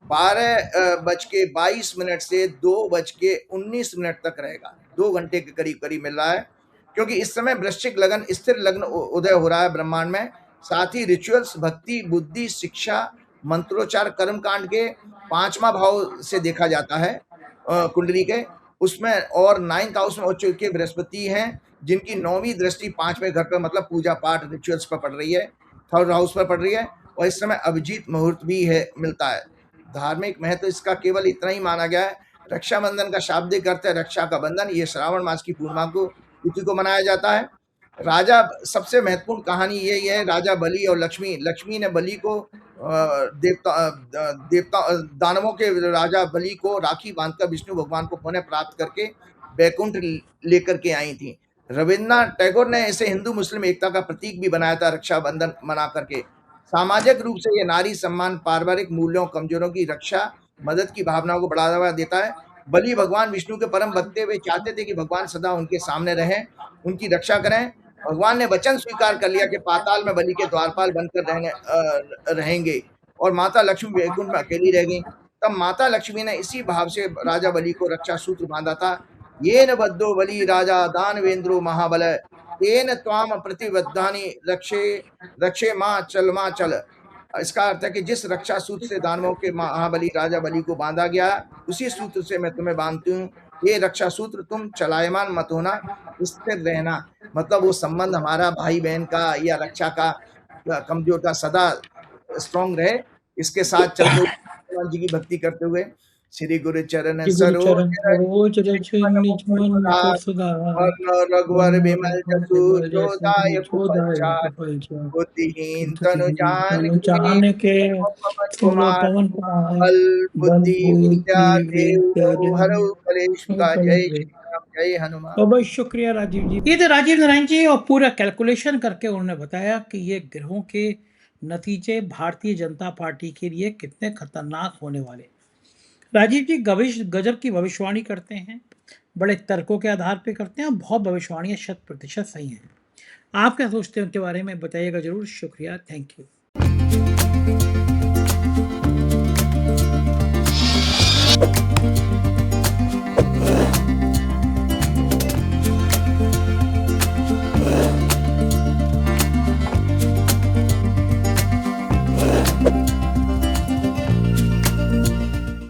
12:22 से 2:19 तक रहेगा। 2 घंटे के करीब करीब मिल रहा है, क्योंकि इस समय वृश्चिक लगन, स्थिर लग्न उदय हो रहा है ब्रह्मांड में। साथ ही रिचुअल्स, भक्ति, बुद्धि, शिक्षा, मंत्रोच्चार, कर्म कांड के 5वां भाव से देखा जाता है कुंडली के उसमें, और 9th हाउस में उच्च के बृहस्पति हैं जिनकी 9वीं दृष्टि 5वें घर पर मतलब पूजा पाठ रिचुअल्स पर पड़ रही है, 3rd हाउस पर पड़ रही है, और इस समय अभिजीत मुहूर्त भी है मिलता है। धार्मिक महत्व इसका केवल इतना ही माना गया है। रक्षाबंधन का शाब्दिक अर्थ है रक्षा का बंधन। ये श्रावण मास की पूर्णिमा को तिथि को मनाया जाता है। राजा, सबसे महत्वपूर्ण कहानी यही है, राजा बलि और लक्ष्मी ने बलि को देवता दानवों के राजा बलि को राखी बांधकर विष्णु भगवान को पुनः प्राप्त करके बैकुंठ लेकर के आई थी। रविन्द्रनाथ टैगोर ने इसे हिंदू मुस्लिम एकता का प्रतीक भी बनाया था रक्षाबंधन मना करके। सामाजिक रूप से ये नारी सम्मान, पारिवारिक मूल्यों, कमजोरों की रक्षा, मदद की भावनाओं को बढ़ावा देता है। बलि भगवान विष्णु के परम भक्त थे, वे चाहते थे कि भगवान सदा उनके सामने रहें, उनकी रक्षा करें। भगवान ने वचन स्वीकार कर लिया कि पाताल में बलि के द्वारपाल बनकर रहेंगे और माता लक्ष्मी वैकुंठ में अकेली रह गई। तब माता लक्ष्मी ने इसी भाव से राजा बलि को रक्षा सूत्र बांधा था। येन बद्धो बलि राजा दानवेंद्रो महाबल तेन त्वाम प्रतिबद्धानि रक्षे रक्षे मां चल। इसका अर्थ है कि जिस रक्षा सूत्र से दानवों के महाबली राजा बलि को बांधा गया, उसी सूत्र से मैं तुम्हें बांधती हूँ। ये रक्षा सूत्र तुम चलायमान मत होना, स्थिर रहना। मतलब वो संबंध हमारा भाई बहन का या रक्षा का कमजोर का सदा स्ट्रांग रहे। इसके साथ चलते हुए हनुमान जी की भक्ति करते हुए श्री गुरु चरण श्री गुरु सरोज चरण सरोज रज निज मन को सुधार, रघुवर बिमल जसु विमल जो जसु दायक जो फलचार। दायक फल चार। बुद्धिहीन तनु बुद्धिहीन जान तनु के जान के पवन बोलो कुमार पवन कुमार, बल बल बुद्धि विद्या बुद्धि देव विद्या हरऊ कलेश का। जय देव। श्री राम, जय हनुमान। तो बहुत शुक्रिया राजीव जी। ये थे राजीव नारायण जी, और पूरा कैलकुलेशन करके उन्होंने बताया कि ये ग्रहों के नतीजे भारतीय जनता पार्टी के लिए कितने खतरनाक होने वाले। राजीव जी गजब की भविष्यवाणी करते हैं, बड़े तर्कों के आधार पे करते हैं, और बहुत भविष्यवाणियां 100% सही हैं। आप क्या सोचते हैं उनके बारे में बताइएगा जरूर। शुक्रिया, थैंक यू।